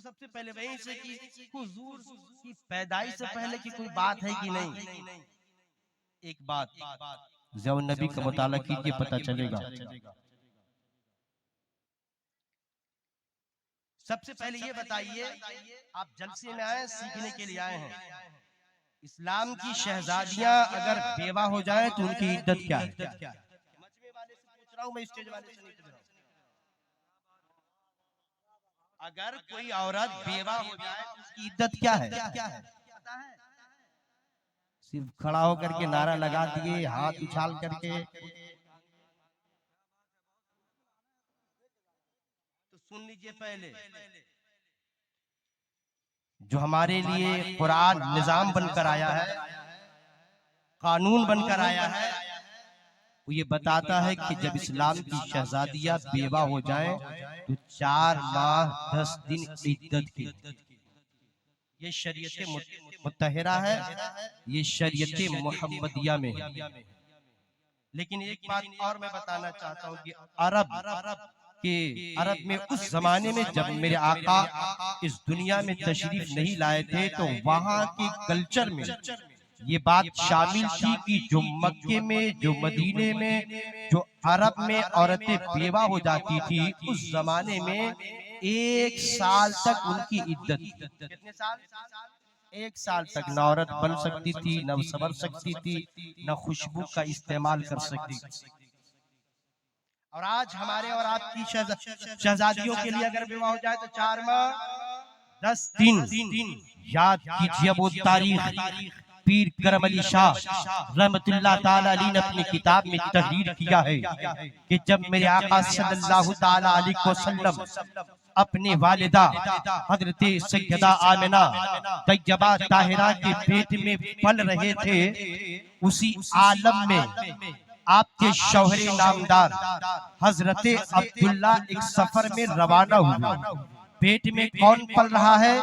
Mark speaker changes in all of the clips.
Speaker 1: सबसे पहले वहीं से कि हुजूर की पैदाइश से पहले की कोई बात है कि नहीं। एक बात जब नबी का मुताला कीजिए पता चलेगा। सबसे पहले ये बताइए, आप जलसे में आए सीखने के लिए आए हैं, इस्लाम की शहजादियां अगर बेवा हो जाए तो उनकी इद्दत क्या है? मजमे वाले से पूछ रहा हूं मैं, स्टेज वाले से नहीं पूछ रहा हूं। अगर कोई औरत बेवा हो जाए तो उसकी इद्दत क्या है? सिर्फ खड़ा होकर के नारा लगा दिए, हाथ उछाल करके, तो सुन लीजिए पहले, जो हमारे लिए कुरान निजाम बनकर आया है, कानून बनकर आया है, वो ये बताता है कि जब इस्लाम की शहजादियां बेवा हो जाएं तो 4 माह 10 दिन इद्दत की। ये शरीयत मुत्तहरा है, ये शरीयत मुहम्मदिया में है। लेकिन एक बात और मैं बताना चाहता हूँ कि अरब में उस जमाने में जब मेरे आका इस दुनिया में तशरीफ नहीं लाए थे तो वहां के कल्चर में ये बात शामिल थी कि जो मक्के में, जो मदीने में, जो अरब में औरतें बेवा हो जाती थी उस जमाने में 1 साल तक उनकी इद्दत। कितने साल? 1 साल तक न औरत बन सकती थी, न संवर सकती थी, न खुशबू का इस्तेमाल कर सकती थी। और आज हमारे और आपकी शहजादियों के लिए अगर विवाह हो जाए तो 4 माह 10 दिन। याद कीजिए वो तारीख पीर करम अली शाह रहमतुल्लाह ताला अलैह ने अपनी किताब में तहरीर किया है कि जब मेरे आका सल्लल्लाहु ताला अलैहि वसल्लम अपने वालिदा हजरत सैयदा आमिना तैयबा ताहिरा के पेट में पल रहे थे, उसी आलम में आपके शौहरे नामदार हजरत अब्दुल्ला एक सफर में रवाना हुए। पेट में कौन पल रहा है?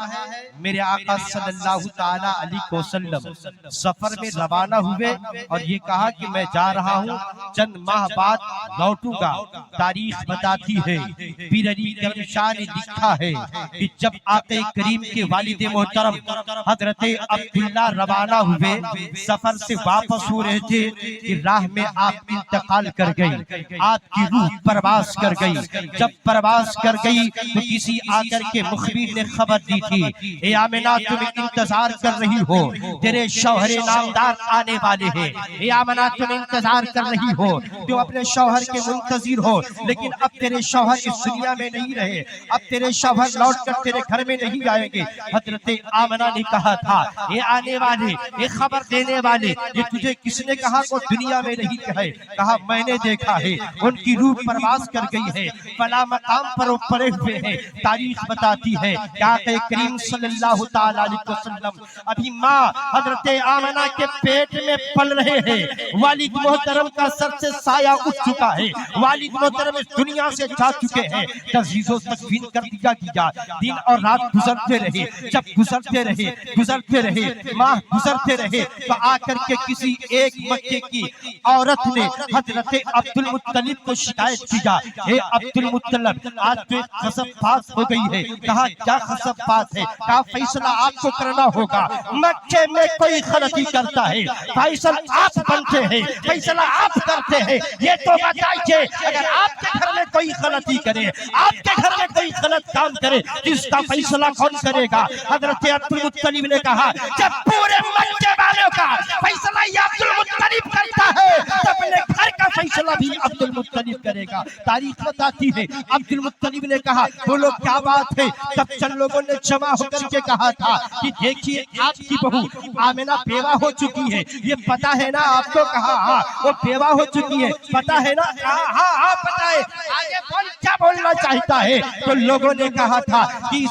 Speaker 1: मेरे आका सल्लल्लाहु ताला अलैहि वसल्लम सफर में रवाना हुए और ये कहा कि मैं जा रहा हूँ, चंद माह बाद लौटूंगा। तारीख बताती है, पीर अली करम शाह ने लिखा है कि जब आके करीम के वालिद मोहतरम हजरत अब्दुल्ला रवाना हुए, सफर से वापस हो रहे थे कि राह में आप इंतकाल कर गई, आपकी रूह परवास कर गई। जब परवास कर गई तो किसी आकर के मुखबिर ने खबर दी थी, ए आमिना तुम इंतजार कर रही हो, तेरे शौहरे नामदार आने वाले हैं। ए आमिना तुम इंतजार कर रही हो, तुम अपने शौहर के मुंतजिर हो, लेकिन अब तेरे शौहर इस दुनिया में नहीं रहे, अब तेरे शौहर लौटकर तेरे घर में नहीं आएंगे। हजरत आमिना ने कहा था, ये आने वाले, ये खबर देने वाले, ये तुझे किसने कहा वो दुनिया में नहीं है? कहा मैंने देखा है, उनकी रूह परवास कर गई है, फला मकाम पर पड़े हुए हैं। तारीख बताती है क्या करीम सल्लल्लाहु ताला अलैहि वसल्लम अभी माँ हजरत आमिना के पेट में पल रहे हैं। वालिद मोहतरम का सर से साया उठ चुका है, वालिद मोहतरम इस दुनिया से जा चुके हैं। तज़ीज़ो तकवीन कर दिया गया, दिन और रात गुजरते रहे, जब गुजरते रहे माह गुजरते रहे तो आकर के किसी एक मक्के की औरत ने हजरत अब्दुल मुत्तलिब को शिकायत किया, हे अब्दुल मुत्तलिब आज तो खसब बात हो गई है। कहा क्या खसब बात है? कहा फैसला आपको करना होगा, मक्के में कोई गलती करता है फैसला आप बनते हैं, फैसला आप करते हैं, ये तो बताइए अगर आपके घर में कोई गलती करे, आपके घर में कोई गलत काम करे, इसका फैसला कौन करेगा? हजरत अब्दुल मुत्तलिब ने कहा जब पूरे मक्के वालों का फैसला ये अब्दुल मुत्तलिब करता है तो अपने घर का फैसला भी अब्दुल मुत्तलिब करेगा। तारीख बताती है अब्दुल मुत्तलिब ने कहा बोलो क्या बात है? तब चंद लोगों ने जमा होकर के कहा था कि देखिए आपकी बहू आमिना बेवा हो चुकी है, ये पता है ना आपको? कहा हाँ वो बेवा हो चुकी है, पता है ना? हाँ हाँ पता है। आगे बोल क्या बोलना चाहता है? तो लोगों ने कहा था कि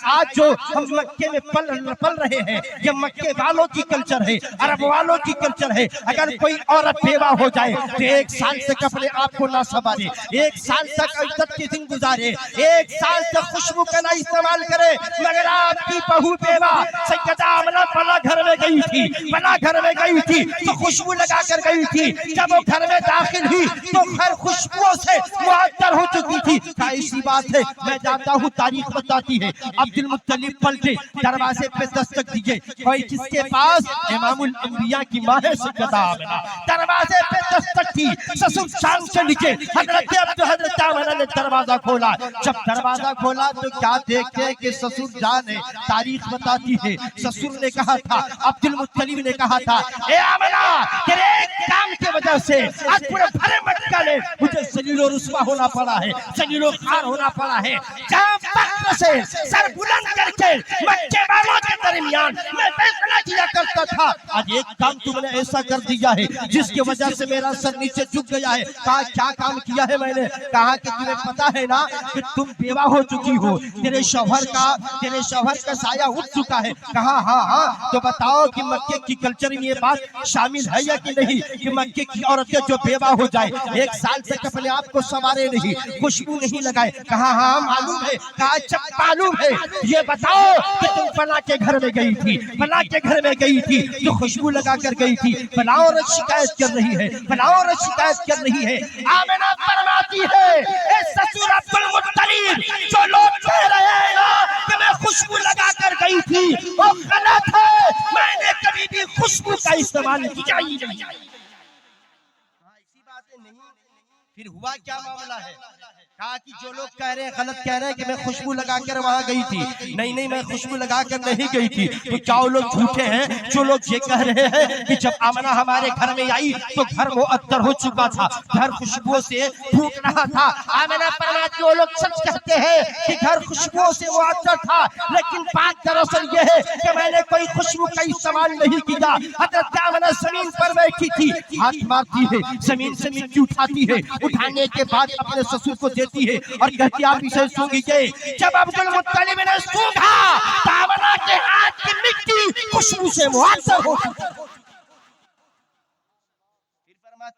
Speaker 1: आज जो हम मक्के में पल रहे हैं ये मक्के वालों की कल्चर है, अरब वालों की कल्चर है। अगर कोई औरत बेवा हो जाए तो 1 साल तक अपने आप को ना संवारे, 1 साल तक इज्जत के दिन गुजारे, 1 साल तक खुशबू का ना इस्तेमाल करे। मगर आपकी बहू बेवा सैयदा आमना फला घर में गई थी, फला घर में गई थी तो खुशबू लगा कर गई थी। जब वो घर में दाखिल हुई तो खैर खुशबुओं से मुअत्तर हो चुकी थी। ऐसी बात है, मैं जानता हूँ, तारीख बताती है। अब्दुल मुत्तलिब पलटे, दरवाजे पे दस्तक दिए, कोई किसके पास? इमामुल अंबिया की मां है सैयदा आमना। दरवाजे पे दस्तक थी, ससुर शाम से नीचे हजरत आमना ने दरवाजा खोला। जब दरवाजा खोला तो क्या देखे कि ससुर जान है। तारीख बताती है ससुर ने कहा था, अब्दुल मुत्तलिब ने कहा था, ए आमना तेरे एक काम की वजह से आज पूरे भरे मक्का में मुझे जलीलो रुस्वा होना पड़ा है, जलीलो खार होना पड़ा है। जहां फख्र से सर बुलंद करके मक्के वालों के दरमियान मैं फैसला किया करता था, आज एक काम तुमने ऐसा कर दिया है जिसकी वजह से मेरा सर नीचे झुक गया है। कहा क्या काम किया है मैंने? कहा कि तुम्हें पता है ना कि तुम बेवा हो चुकी हो, तेरे शौहर का साया उठ चुका है। कहा हाँ, तो बताओ कि मक्के की कल्चर में ये बात शामिल है या कि नहीं कि मक्के की औरतें जो बेवा हो जाए 1 साल तक अपने आप को संवारे नहीं, खुशबू नहीं लगाए। कहा हाँ मालूम है। कहा अच्छा मालूम है, ये बताओ कि तुम फला के घर में गई थी, फला के घर में गई थी तो खुशबू लगा कर गई थी, फला औरत शिकायत कर रही है, फला औरत शिकायत कर रही है। आमिना फरमाती है, ए ससुर अब्दुल मुत्तलिब, जो लोग कह रहे हैं ना कि मैं खुशबू लगा कर गई थी, वो गलत है। मैंने कभी भी खुशबू का इस्तेमाल किया ही नहीं। ऐसी बातें नहीं। फिर हुआ क्या मामला है? कहा कि जो लोग कह रहे हैं गलत कह रहे हैं कि मैं खुशबू लगाकर वहां गई थी। नहीं, मैं खुशबू लगाकर नहीं गई थी। तो क्या वो लोग झूठे हैं जो लोग ये कह रहे हैं कि जब आमना हमारे घर में आई तो घर मुअत्तर हो चुका था, घर खुशबुओं से फूट रहा था। आमना फरमाती वो लोग सच कहते हैं कि घर खुशबुओं से मुअत्तर था, लेकिन बात दरअसल ये है कि मैंने कोई खुशबू का इस्तेमाल नहीं किया। हजरत आमना जमीन पर बैठी थी, हाथ मारती है, जमीन से मिट्टी उठाती है, उठाने के बाद अपने ससुर को देती है और कहती आप इसे सूंघिए। जब अब्दुल मुत्तलिब ने सूंघा तो आमना के हाथ की मिट्टी खुशबू से मुअत्तर हो गई।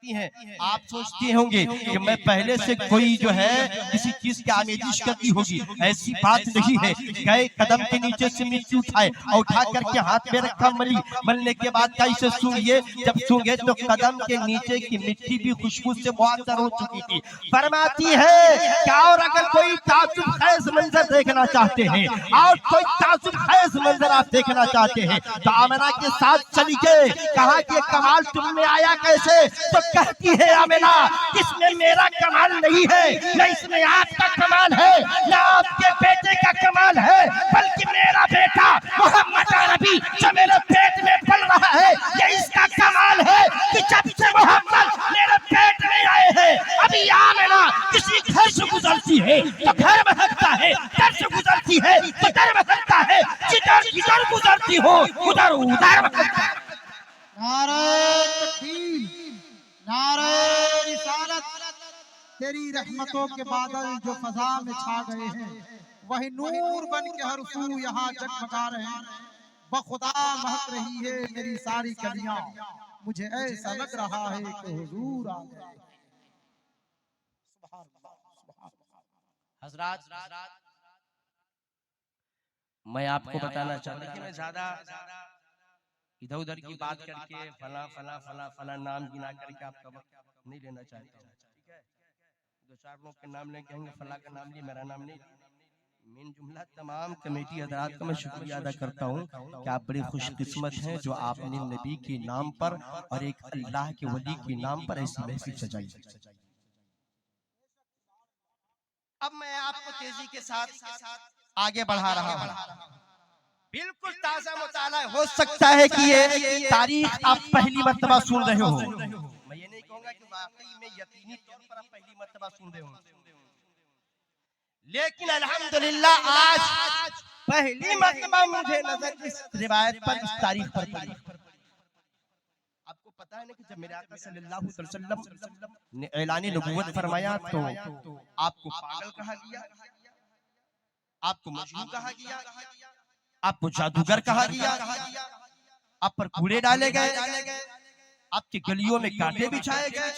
Speaker 1: हैं आप सोचते होंगे कि मैं पहले से कोई जो है किसी चीज की आमेजिश करती होगी, ऐसी बात नहीं है। गए कदम के नीचे से मिट्टी उठाए और उठा करके हाथ में रखा, मलने के बाद कैसे सूंघिए। जब सूंघे तो कदम के नीचे की मिट्टी भी खुशबू से मुअत्तर हो चुकी थी। फरमाती है क्या और अगर कोई ताजुब खेज मंजर देखना चाहते हैं और कोई ताजुब खेज मंजर आप देखना चाहते हैं तो आमना के साथ चली गए। कहा कि कमाल तुम में आया कैसे? तो कहती है आमिना इसमें मेरा कमाल नहीं है, न इसमें आपका कमाल है, न आपके बेटे का कमाल है, बल्कि मेरा बेटा मोहम्मद अरबी जो मेरे पेट में पल रहा है ये इसका कमाल है कि जब से मोहम्मद मेरे पेट में आए हैं अभी आमिना किसी घर से गुजरती है तो घर महकता है, घर से गुजरती है तो घर महकता है, जिधर जिधर गुजरती हो उधर उधर महकता है।
Speaker 2: नारे रिसालत, तेरी रहमतों के बादल जो फजा में छा गए हैं वही नूर बन के हर सू यहाँ जगमगा रहे हैं। बखुदा महक रही है मेरी सारी कलियां, मुझे ऐसा लग रहा है कि हुजूर आ गए।
Speaker 1: हजरात मैं आपको बताना चाहता हूँ, मैं ज्यादा इधर उधर की बात करके फला फला फला फला नाम गिना करके आपका वक्त नहीं लेना चाहता हूँ। ठीक है, 2-4 लोग के नाम लेके कहेंगे फला का नाम लिए, मेरा नाम नहीं। मेन जुमला तमाम कमेटी हजरात का मैं शुक्रिया अदा करता हूँ कि आप बड़ी खुशकिस्मत हैं जो आपने नबी के नाम पर और एक अल्लाह के वली के नाम पर ऐसी महफिल सजाई। अब मैं आपको तेजी के साथ आगे बढ़ा रहा हूँ। बिल्कुल ताजा मुताला हो सकता है कि ये तारीख आप पहली मर्तबा सुन रहे हो। मैं ये नहीं कहूंगा कि वाकई में यकीनी तौर पर आप पहली मर्तबा सुन रहे हो, लेकिन अल्हम्दुलिल्लाह आज पहली मर्तबा मुझे नजर इस रिवायत पर, इस तारीख पर पड़ी। आपको पता है ना कि जब मेरे आका सल्लल्लाहु अलैहि वसल्लम ने ऐलान नबूवत फरमाया तो आपको पागल कहा गया, आपको मजनून कहा गया, आपको जादूगर कहा गया, आप पर कूड़े डाले गए, आपकी गलियों में कांटे बिछाए गए,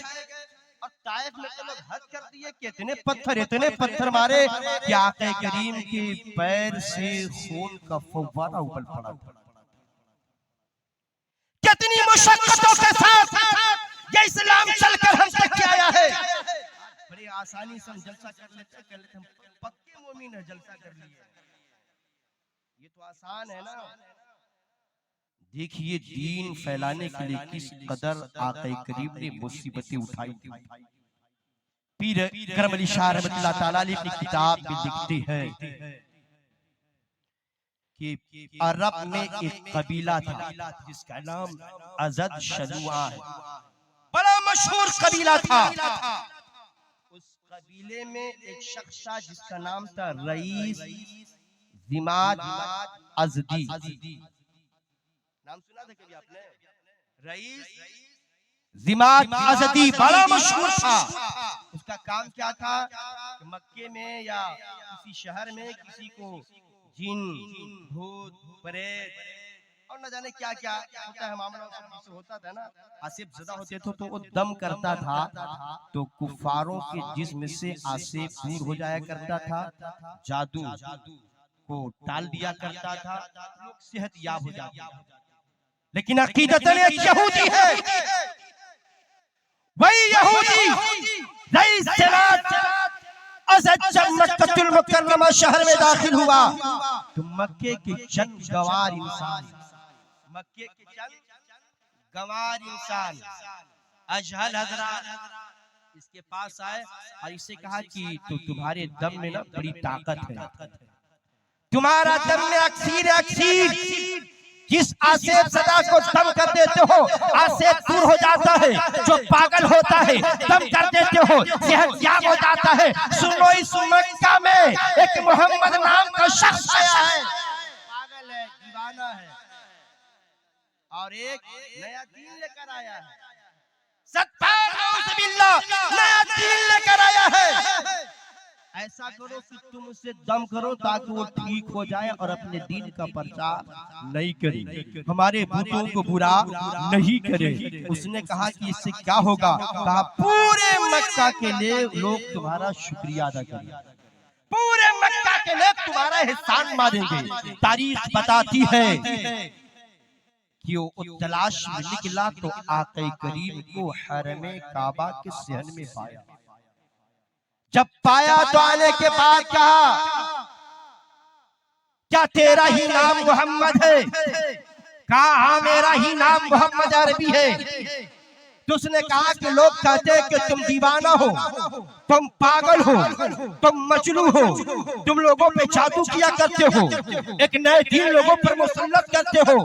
Speaker 1: ताइफ में तो लोग हद कर दिए कि इतने पत्थर मारे कि आक़ा करीम के पैर से खून का फव्वारा उबल पड़ा था। कितनी मुशक्कतों के साथ ये इस्लाम चलकर हम तक आया है। बड़ी आसानी से हम जलसा कर लेते हम पक्के मोमिन है, जलसा कर लिए, ये तो आसान है ना। देखिए दीन फैलाने के लिए किस कदर आक़ा करीम ने मुसीबतें उठाई थी। पीर करम अली शाह रहमतुल्लाह ताला अलैह अपनी किताब में लिखते हैं कि अरब में एक कबीला था जिसका नाम अज़द शनुआ है, बड़ा मशहूर कबीला था। उस कबीले में एक शख्स था जिसका नाम था रईस ज़िमाद अज़दी। नाम सुना था कभी आपने? रईस ज़िमाद अज़दी बड़ा मशहूर था। उसका काम क्या था कि मक्के में या किसी शहर में किसी को जिन, भूत, प्रेत और न जाने क्या क्या होता है मामला जिससे होता था ना, आसिफ ज़दा होते थे तो वो दम करता था तो कुफारों के जिस्म से आसिफ दूर हो जाया करता था, जादू को टाल दिया करता था, लोग सेहत याब हो जाते थे। लेकिन अकीदतन एक यहूदी है, वही यहूदी रईस ज़िमाद अज़द जब मक्कतुल मुकर्रमा शहर में दाखिल हुआ तो मक्के के चंद गंवार इंसान अजहल हज़रात इसके पास आए और इसे कहा कि तो तुम्हारे दम में ना बड़ी ताकत है, तुम्हारा दम में अक्सीर जिस आसिफ ज़दा को दम कर देते हो आसिफ दूर हो जाता है, जो पागल होता है दम कर देते हो सेहत याब हो जाता है। सुनो इस मक्का में एक मोहम्मद नाम का शख्स आया है, पागल है, दीवाना है और एक नया दीन लेकर आया है, नया दीन लेकर आया है। ऐसा करो कि तुम उससे दम करो ताकि वो ठीक हो जाए और अपने दीन का प्रचार नहीं करे, हमारे भूतों को बुरा नहीं करे। उसने कहा कि इससे क्या होगा? कहा पूरे मक्का के लिए लोग तुम्हारा शुक्रिया अदा करेंगे, पूरे मक्का के लोग तुम्हारा एहसान मानेंगे। तारीख बताती है कि वो तलाश में निकला तो आक़ा करीम को हरमे काबा के सहन में पाया। जब पाया तो आने के बाद कहा क्या तेरा ही नाम मोहम्मद है? कहा हाँ मेरा ही नाम मोहम्मद अरबी है। तो उसने कहा कि लोग कहते हैं कि तुम दीवाना हो, तुम पागल हो, तुम मजनू हो, तुम लोगों पे जादू किया करते हो, एक नए दीन लोगों पर मुसल्लत करते हो।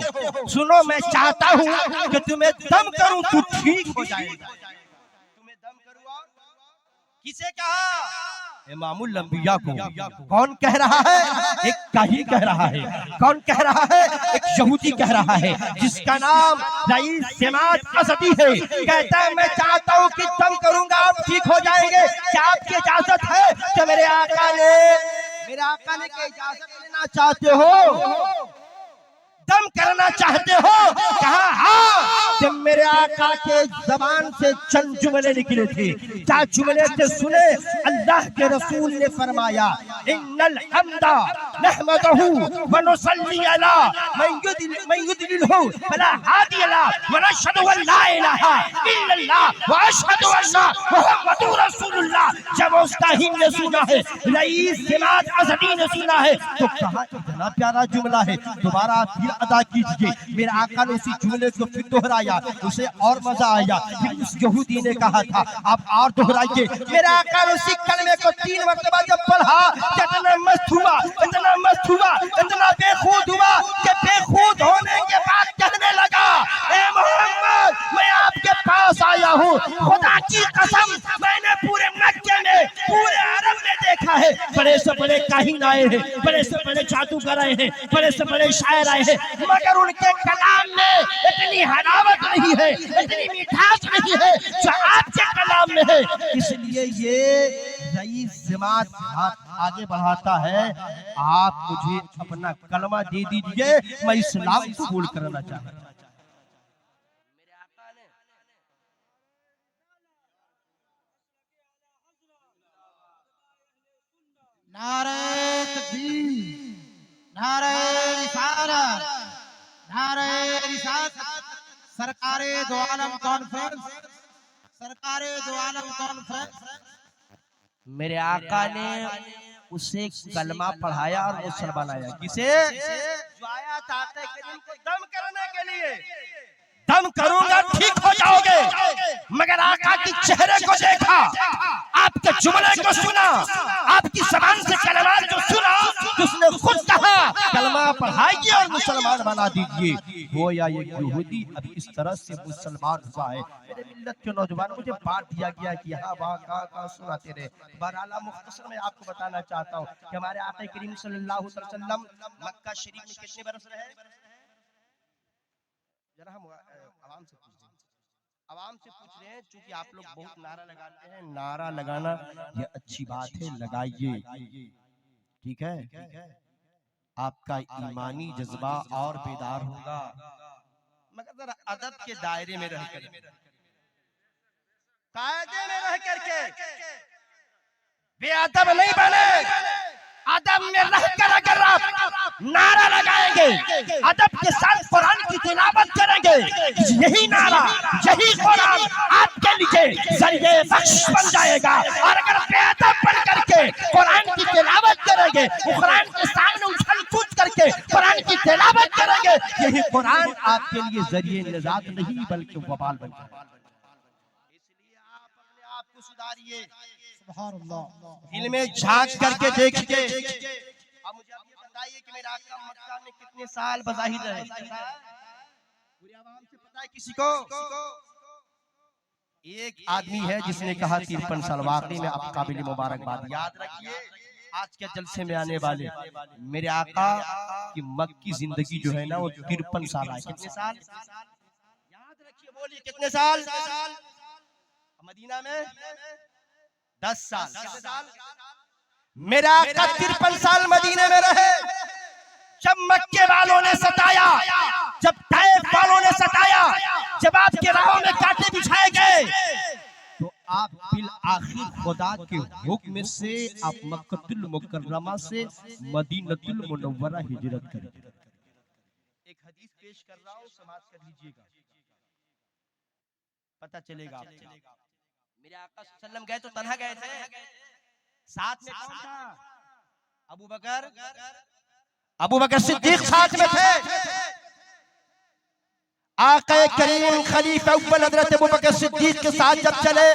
Speaker 1: सुनो मैं चाहता हूँ कि तुम्हें दम करूं तो ठीक हो जाएगा। तुम्हें दम करूं? किसे कहा? इमामुल अंबिया को। कौन कह रहा है? एक काही कह रहा है। कौन कह रहा है? एक यहूदी कह रहा है जिसका नाम रईस ज़िमाद अज़दी है। कहता है मैं चाहता हूँ कि दम करूंगा आप ठीक हो जाएंगे, क्या आपकी इजाजत है? कि मेरे आका ने की इजाजत लेना चाहते हो, दम करना चाहते हो? कहा हाँ। जब मेरे आका के जबान से चंद जुमले निकले थे, क्या जुमले थे सुने? अल्लाह के रसूल ने फरमाया इन्नल हम्दा नहमदहू व नुसल्ली अला मन युद्लिलहु फला हादी ला व नशहदु अन ला इलाहा इल्लल्लाह व अशहदु अन्ना मुहम्मदुर रसूलुल्लाह। जब मुस्ताहिम ने सुना है, रईस ज़िमाद अज़दी ने सुना है तो कहा इतना प्यारा जुमला है, दोबारा अदा कीजिए। मेरे आका ने उसी जुमले को फिर दोहराया, उसे और मजा आया। फिर उस यहूदी ने कहा था आप और दोहराइए। मेरे आका ने उसी कलमे को 3 मरतबा जब पढ़ा, इतना मस्त हुआ, इतना मस्त हुआ, इतना बेखुद हुआ कि बेखुद होने के बाद कहने लगा ए मोहम्मद मैं आपके पास आया हूँ, खुदा की कसम मैंने पूरे मक्के में, पूरे अरब में देखा है बड़े से बड़े काहिन आए हैं, बड़े से बड़े जादूगर आए हैं, बड़े से बड़े शायर आए हैं, मगर उनके कलाम में इतनी हलावत नहीं है, इतनी मिठास नहीं है जो आपके कलाम में है। इसलिए ये रईस ज़िमाद हाथ आगे बढ़ाता है, आप मुझे अपना कलमा दे दीजिए, मैं इस्लाम कबूल करना चाहता हूं।
Speaker 2: नारे तकबीर, नारे रिसालत, नारे रिसालत। सरकारे दो आलम कॉन्फ्रेंस, सरकारे दो आलम कॉन्फ्रेंस।
Speaker 1: मेरे आका ने उसे कलमा पढ़ाया और मुसलमान आया। किसे? जो आया था आका करीम को दम करने के लिए। दम करूंगा ठीक हो जाओगे, मगर आका के चेहरे को देखा, आपके जुमले को सुना, आपकी जबान से कलमात जो सुना, तो उसने खुद कहा कलमा पढ़ाइए और मुसलमान बना दीजिए। वो या ये यहूदी अब इस तरह से मुसलमान हुआ है। मेरे मिल्लत के नौजवान, मुझे बांट दिया गया कि हाँ वहाँ कहाँ सुनाते रहे। बहरहाल मुख्तसर में आपको बताना चाहता हूँ कि हमारे आका करीम सल्लल्लाहु अलैहि वसल्लम मक्का शरीफ में कितने बरस रहे? जरा हम आवाम से पूछ रहे हैं, आवाम से पूछ रहे हैं, चूंकि आप लोग बहुत नारा लगाते हैं। नारा लगाना ये अच्छी बात है, लगाइए, ठीक है, आपका ईमानी जज्बा और बेदार होगा, मगर जरा अदब के दायरे में रहकर, कायदे में रह करके बेअदब नहीं बने। अदब में रहकर अगर आप नारा लगाएंगे, अदब के साथ कुरान की तिलावत करेंगे, यही नारा, यही कुरान आपके लिए जरिए बख्श बन जाएगा। और अगर बेअदब बन करके कुरान की तिलावत करेंगे, कुरान के सामने उछल कूद करके कुरान की तिलावत करेंगे, यही कुरान आपके लिए जरिए निजात नहीं बल्कि वबाल बन जाएगा। इसलिए आप अपने आप को सुधारिए, दिल में झांक करके देखिए। अब मुझे आप ये बताइए कि मेरा आका मक्का में कितने साल बज़ाहिर रहे? पूरी आवाम से पता है किसी को? एक आदमी है जिसने कहा 53 साल। वाकई में आप काबिल मुबारकबाद। याद रखिए आज के जलसे में आने वाले मेरे आका की मक्की जिंदगी जो है ना वो 53 साल है। कितने साल? याद रखिए, बोलिए कितने साल? मदीना में 10 साल। मेरा आका 53 साल मदीने में रहे। जब मक्के वालों ने सताया, जब तैफ वालों ने सताया, जब आपके राहों में कांटे बिछाए गए, तो आप बिल आखिर खुदा के हुक्म से आप मक्कतुल मुकर्रमा से मदीनतुल मुनव्वरा हिजरत करें। एक हदीस पेश कर रहा हूं, समाप्त कर लीजिएगा, पता चलेगा आपको। मेरे आका सल्लम गए तो तन्हा गए थे, साथ में कौन था? अबू बकर सिद्दीक साथ में थे। आका करीम खलीफा अव्वल हजरत अबू बकर सिद्दीक के साथ जब चले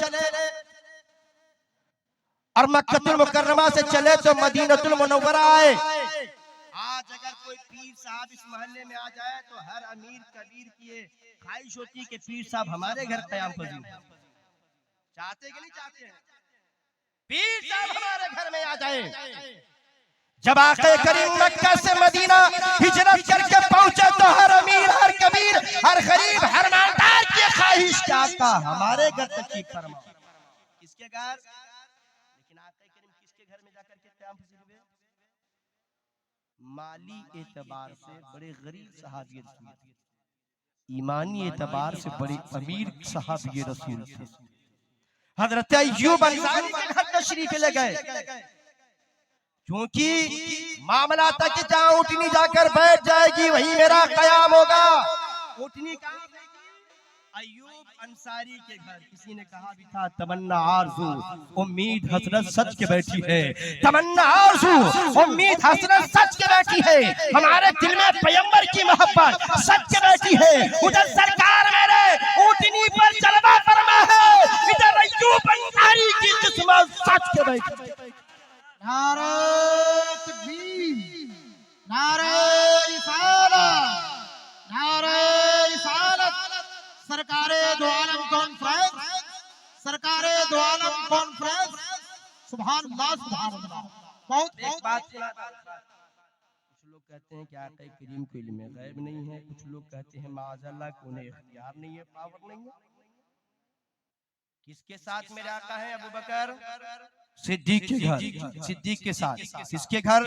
Speaker 1: और मक्कतुल मुकर्रमा से चले तो मदीनतुल मुनव्वरा आए। आज अगर कोई पीर साहब इस मोहल्ले में आ जाए तो हर अमीर कबीर की ख्वाहिश होती है कि पीर साहब हमारे घर क़याम पजीर हो। चाहते कि नहीं चाहते हैं पीर साहब हमारे घर में आ जाए? जब आका करीम मक्का से मदीना हिजरत करके पहुंचे तो हर अमीर, हर कबीर, हर गरीब, हर मालदार की ख्वाहिश क्या आका हमारे घर तशरीफ फरमा। किसके घर? लेकिन आका करीम किसके घर में जाकर के क़याम पजीर हुए? माली एतबार से बड़े गरीब सहाबी रसूल थे, ईमानी एतबार से बड़े अमीर सहाबी रसूल थे। हजरत अय्यूब अंसारी के घर तशरीफ ले गए, क्योंकि मामला था कि जहां ऊँटनी जाकर बैठ जाएगी वहीं मेरा क़याम होगा। ऊँटनी कहाँ बैठी? अय्यूब अंसारी के घर। किसी ने कहा भी था तमन्ना आरज़ू उम्मीद हसरत सच के बैठी है, तमन्ना आरज़ू उम्मीद हसरत सच के बैठी है। हमारे दिल में पैगंबर की मोहब्बत सच के बैठी है। उधर सरकार मेरे ऊँटनी पर जलवा फरमा है, इधर अय्यूब अंसारी की किस्मत सच के बैठी है।
Speaker 2: नारे तकबीर, नारे रिसालत, नारे रिसालत। सरकारे दो आलम कॉन्फ्रेंस, सरकारे दो आलम कॉन्फ्रेंस। सुभान अल्लाह, सुभान अल्लाह। बहुत
Speaker 1: एक बात सुना, कुछ लोग कहते हैं कि आका करीम को इल्म गैब नहीं है, कुछ लोग कहते हैं माअज़ल्लाह को उन्हें इख्तियार नहीं है, पावर नहीं है। किसके साथ मेरे आका है? अबू बकर सिद्दीक के घर, सिद्दीक के साथ किसके घर?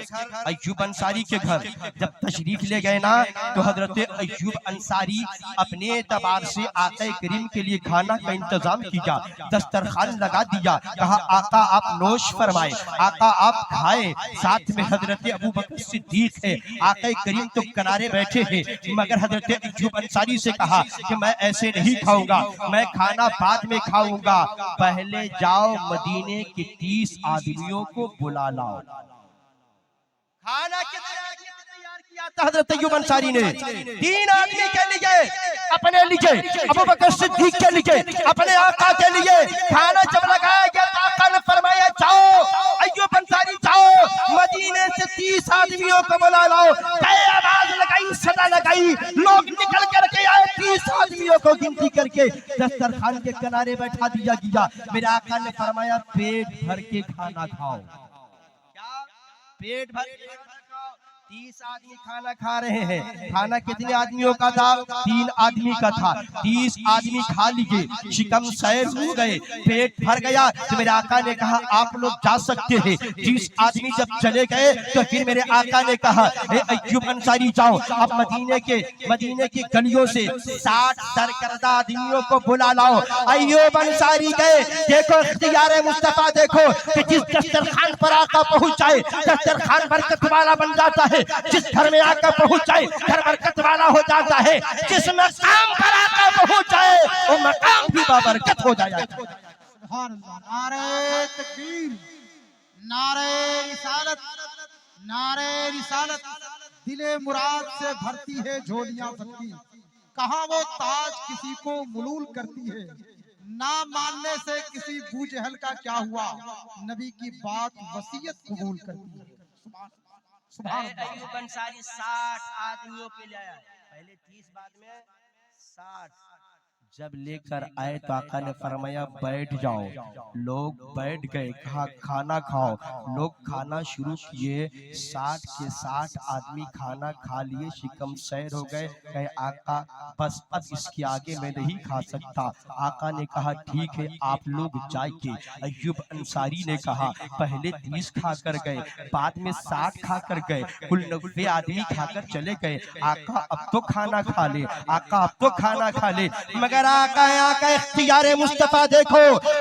Speaker 1: अय्यूब अंसारी के घर। जब तशरीफ ले गए ना तो हजरत अय्यूब अंसारी अपने एतबार से आका करीम के लिए खाना का इंतजाम किया, दस्तरखान लगा दिया, कहा आका आप नोश फरमाए, आका आप खाए। साथ में हजरत अबू बकर सिद्दीक है, आका करीम तो किनारे बैठे हैं, मगर हजरत अय्यूब अंसारी से कहा कि मैं ऐसे नहीं खाऊंगा, मैं खाना बाद में खाऊंगा, पहले जाओ मदीने के 30 आदमियों को बुला लाओ। खाना तैयार किया था हजरत अय्यूब अंसारी ने 3 आदमी के लिए, अपने लिए, अबू बकर सिद्दीक के लिए, अपने आका के लिए। खाना जब लगाया गया तो आका ने फरमाया जाओ अय्यूब अंसारी जाओ मदीने से 30 आदमियों को बुला लाओ। आवाज लगाई, सदा लगाई, लोग निकल करके आए, 30 आदमियों को गिनती करके दस्तरखान के किनारे बैठा दिया गया। मेरे आका ने फरमाया पेट भर के खाना खाओ। क्या? पेट भर के खाना खाओ। 30 आदमी खाना खा रहे हैं। खाना कितने आदमियों का था? 3 आदमी का था। 30 आदमी खा लिए, शिकम सैर हो गए, पेट भर गया। तो मेरे आका ने कहा आप लोग जा सकते हैं। 30 आदमी जब चले गए तो फिर मेरे आका ने कहा अय्यूब अंसारी जाओ अब मदीने की गलियों से 60 सरकर्दा आदमियों को बुला लाओ। अय्यूब अंसारी गए। देखो इख्तियार मुस्तफा, देखो कि जिस दस्तरखान पर आका पहुंच जाए दस्तरखान बरकत वाला बन जाता है, जिस घर में आका पहुंच जाए घर बरकत वाला हो जाता है, जिस मकाम पर आका पहुंच जाए वो मकाम भी बाबरकत हो जाता है।
Speaker 2: सुभान अल्लाह। नारे तकबीर, नारे रिसालत, नारे रिसालत। दिले मुराद से भरती है झोलियां सबकी, कहाँ वो ताज किसी को मुलूल करती है। ना मानने से किसी बूजहल का क्या हुआ, नबी की बात वसीयत कबूल करती है।
Speaker 1: अय्यूब अंसारी 60 आदमियों के लिए आया, पहले 30 बाद में 60। जब लेकर आए तो आका ने फरमाया बैठ जाओ। लोग बैठ गए, कहा खाना खाओ। लोग खाना शुरू किए, 60 के 60 आदमी खाना खा लिए, शिकम सैर हो गए। कहे आका बस अब इसके आगे मैं नहीं खा सकता। आका ने कहा ठीक है आप लोग जाइए। अय्यूब अंसारी ने कहा पहले 30 खाकर गए, बाद में 60 खाकर गए, कुल 90 आदमी खाकर चले गए। आका अब तो खाना खा ले, आका अब तो खाना खा ले। मगर आका इख्तियार मुस्तफा देखो,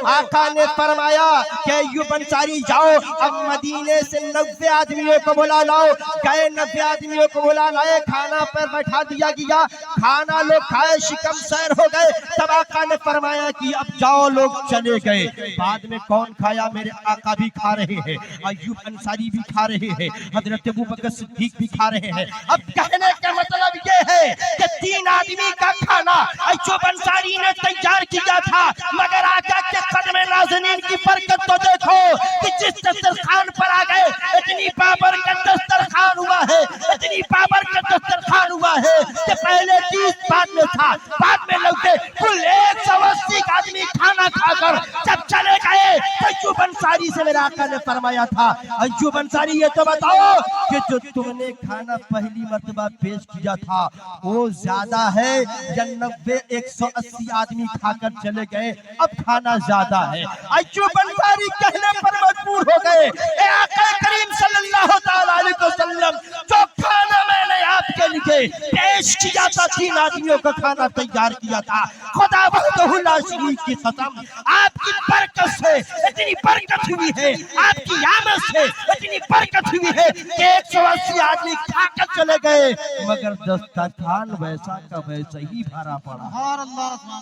Speaker 1: आका ने फरमाया कि अय्यूब अंसारी जाओ अब मदीने से 90 आदमियों को बुला लाओ। गए 90 आदमियों को बुला लाए, खाना पर बैठा दिया गया, खाना लोग खाए, शिकम सैर हो गए। तब आका ने फरमाया कि अब जाओ, लोग चले गए। बाद में कौन खाया? मेरे आका भी खा रहे हैं, अय्यूब अंसारी भी खा रहे हैं, हजरत अबू बकर सिद्दीक भी खा रहे हैं। अब कहने का मतलब ये है कि 3 आदमी का खाना अय्यूब अंसारी ने तैयार किया था, मगर आका के कदमे नाज़नीन की बरकत तो देखो कि जिस दस्तरखान पर आ गए इतनी बाबरकत दस्तरखान हुआ है, इतनी बाबरकत दस्तरखान हुआ है कि पहले 30 बाद में था, बाद में लौटे, कुल 180 आदमी खाना खाकर जब चले गए अय्यूब अंसारी से मेरे आका ने फरमाया था अय्यूब अंसारी ये तो बताओ कि जो तुमने खाना पहली मर्तबा पेश किया था वो ज्यादा है या 90 180 आदमी खाकर चले गए अब खाना ज्यादा है? अय्यूब अंसारी कहने पर मजबूर हो गए, ए आका करीम सल्लल्लाहु तआला अलैहि वसल्लम जो खाना मैंने आपके लिए पेश किया था, 3 आदमियों का खाना तैयार किया था, खुदा वहदहु ला शरीक की कसम आपकी बरकत से इतनी बरकत हुई है, आपकी आमद से इतनी बरकत हुई है कि 180 आदमी खाकर चले गए, मगर दस्तरखान वैसा का वैसा ही भरा पड़ा।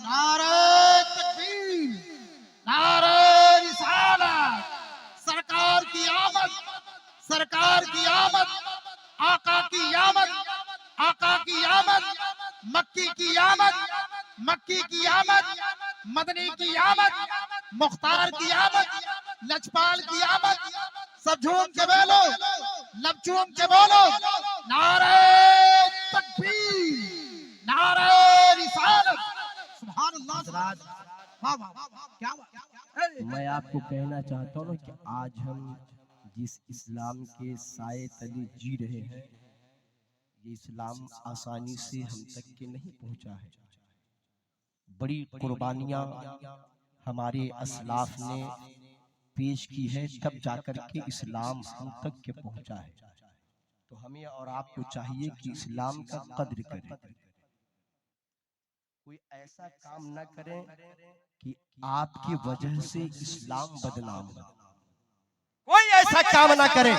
Speaker 2: नारे तकबीर, नारे रिसालत। सरकार की आमद, सरकार की आमद, आका की आमद, आका की आमद, मक्की की आमद, मक्की की आमद, मदनी की आमद, मुख्तार की आमद, लजपाल की आमद। सब झूम के बोलो, लब झूम के बोलो, नारे तकबीर, नारे रिसालत। सुभान अल्लाह। वाह वाह वाह, क्या
Speaker 1: मैं आपको कहना चाहता हूँ कि आज हम जिस इस्लाम के साए तले जी रहे हैं, ये इस्लाम आसानी से हम तक के नहीं पहुंचा है। बड़ी कुर्बानियां हमारे असलाफ ने पेश की है, तब जाकर के इस्लाम हम तक के पहुंचा है। तो हमें और आपको चाहिए कि इस्लाम का कद्र करें, कोई ऐसा काम न करें कि आपकी वजह से इस्लाम बदनाम हो। कोई ऐसा काम ना करे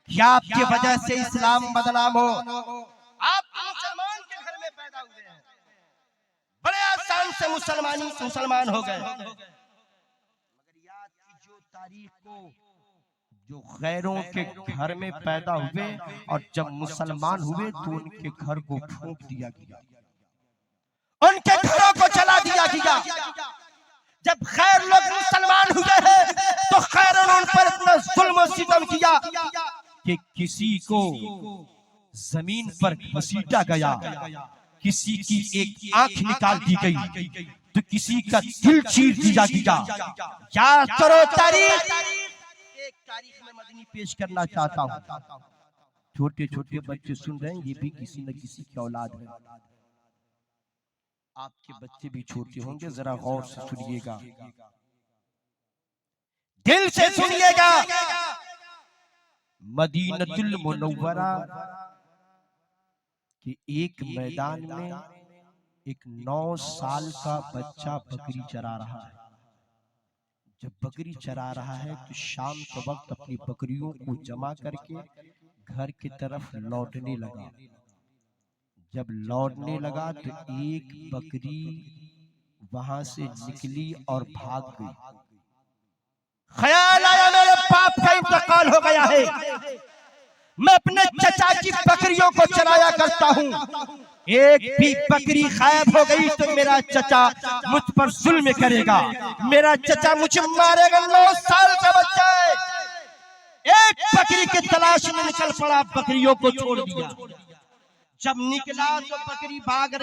Speaker 1: कि आपकी वजह से इस्लाम बदनाम हो। आप मुसलमान के घर में पैदा हुए हैं, बड़े आसान से मुसलमान हो गए, मगर याद कीजिए तारीख को, जो गैरों के घर में पैदा हुए और जब मुसलमान हुए तो उनके घर को फूंक दिया गया, उनके घरों को जला दिया गया। जब खैर लोग मुसलमान हुए हैं तो खैर उन पर इतना जुल्म और सितम किया कि किसी को जमीन पर घसीटा गया, किसी की एक आंख निकाल दी गई, तो किसी का दिल चीर दिया गया। याद करो तारीख, एक तारीख में मदनी पेश करना चाहता हूँ। छोटे छोटे बच्चे सुन रहे हैं, ये भी किसी न किसी की औलाद है। आपके बच्चे भी छोटे होंगे, जरा गौर से सुनिएगा, दिल से सुनिएगा। मदीनतुल मुनव्वरा के एक मैदान में एक 9 साल का बच्चा बकरी चरा रहा है। जब बकरी चरा रहा है तो शाम के वक्त अपनी बकरियों को जमा करके घर की तरफ लौटने लगा। जब लौटने लगा तो एक बकरी वहां से निकली और भाग गई। ख्याल आया मेरे बाप का इंतकाल हो गया है, मैं अपने चचा की बकरियों को चराया करता हूँ, एक भी बकरी गायब हो गई तो मेरा चचा मुझ पर जुल्म करेगा, मेरा चचा मुझे मारेगा। 9 साल का बच्चा है, एक बकरी की तलाश में निकल पड़ा, बकरियों को छोड़ दिया। जब निकला तो बकरी भाग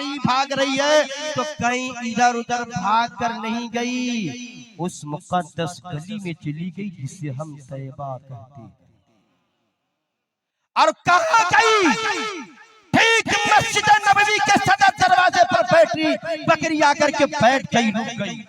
Speaker 1: रही है, तो कहीं इधर उधर भाग कर नहीं गई, उस मुकद्दस गली में चली गई जिसे हम तैयबा कहते हैं। और कहाँ गई? ठीक मस्जिद नबवी के सदर दरवाजे पर बैठी बकरी आकर के बैठ गई, रुक गई।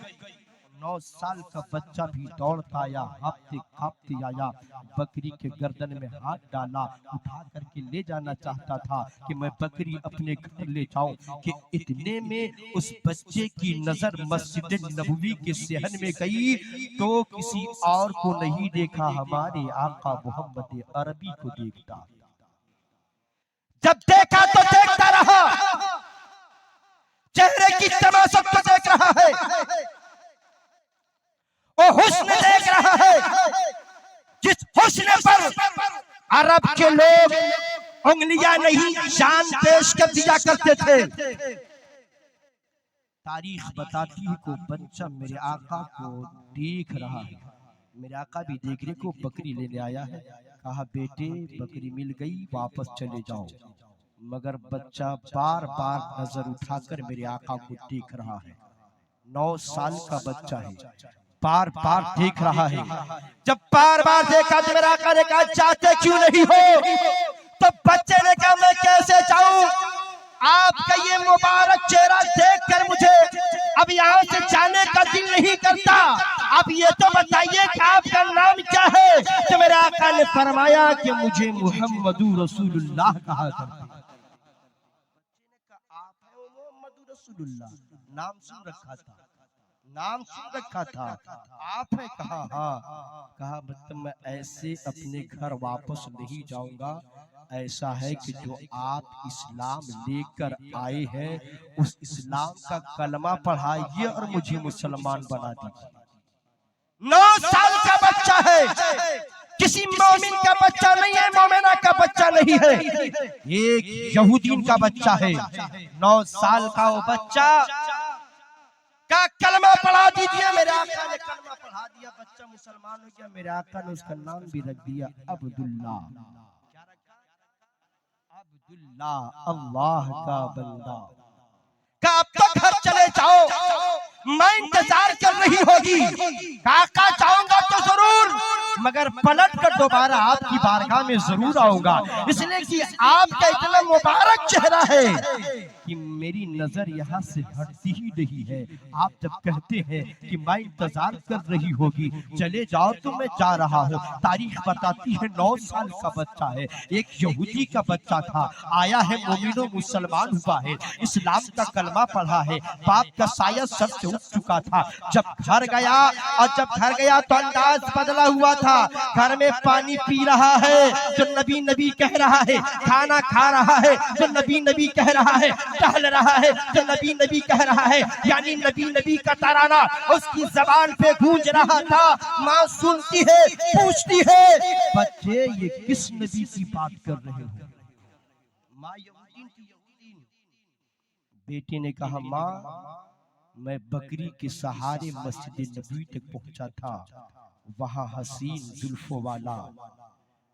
Speaker 1: 9 साल का बच्चा भी दौड़ता आया, कांपते आया, बकरी के गर्दन में हाथ डाला, उठा करके ले जाना चाहता था कि मैं बकरी अपने घर ले जाऊं, कि इतने में उस बच्चे की नजर मस्जिद नबवी के सहन में गई तो किसी और को नहीं देखा, हमारे आका मोहम्मद अरबी को देखता। जब देखा तो देखता रहा, चेहरे की तमाशा को देख रहा है, वो हुस्न देख रहा है जिस हुस्न पर अरब के लोग उंगलियां नहीं जान पेश कर दिया करते थे। तारीख बताती है को बच्चा मेरे आका को देख रहा है, मेरे आका भी देखने को बकरी लेने आया है। कहा बेटे बकरी मिल गई, वापस चले जाओ। मगर बच्चा बार बार नजर उठाकर मेरे आका को देख रहा है। 9 साल का बच्चा है, बार बार देख रहा है। जब बार बार देखा तो मेरा आका ने कहा चाहते क्यों नहीं हो? तो बच्चे ने कहा मैं कैसे जाऊं, आपका ये मुबारक चेहरा देखकर मुझे अब यहाँ से जाने का दिल नहीं करता। अब ये तो बताइए कि आपका नाम क्या है? तो मेरे आका ने फरमाया कि मुझे मुहम्मदु रसूलुल्लाह कहा करते। आप है मुहम्मदु रसूलुल्लाह, नाम सुन रखा था, नाम सुन रखा था, आप है? कहा हाँ। कहा मतलब मैं ऐसे अपने घर वापस नहीं जाऊंगा, ऐसा है कि जो आप इस्लाम लेकर आए हैं उस इस्लाम का कलमा पढ़ाइए और मुझे मुसलमान बना दीजिए। 9 साल का बच्चा है, किसी मोमिन का बच्चा नहीं है, मोमिना का बच्चा नहीं है, एक यहूदीन का बच्चा है। 9 साल का वो बच्चा का कलमा पढ़ा दीजिए। मेरे आका ने कलमा पढ़ा दिया, बच्चा मुसलमान हो गया। मेरे आका ने उसका नाम भी रख दिया अब्दुल्ला। क्या रखा? अब्दुल्ला, अल्लाह का बंदा। का अब तो घर चले जाओ, मैं इंतजार कर रही होगी। काका चाहूंगा तो जरूर मगर पलट कर दोबारा आपकी बारगाह में जरूर आऊंगा, इसलिए कि आपका इतना मुबारक चेहरा है कि मेरी नजर यहाँ से हटती ही नहीं है। आप जब कहते हैं कि मैं इंतजार कर रही होगी, चले जाओ तो मैं जा रहा हूँ। तारीख बताती है 9 साल का बच्चा है, एक यहूदी का बच्चा था, आया है मोमिनो मुसलमान हुआ है, इस्लाम का कलमा पढ़ा है, बाप का साया सर से उठ चुका था। जब घर गया और जब घर गया तो अंदाज बदला हुआ था, घर में पानी पी रहा है जो नबी नबी कह रहा है, खाना खा रहा है जो नबी नबी कह रहा है, टहल रहा है जो नबी नबी कह रहा है, यानी नबी नबी का तराना उसकी जबान पे गूंज रहा था। माँ सुनती है, पूछती है, बच्चे ये किस नबी की बात कर रहे हो? माँ यहूदीन की यहूदीन। बेटे ने कहा, माँ मैं बकरी के सहारे मस्जिद नबी तक पहुंचा था, वहां हसीन जुल्फों वाला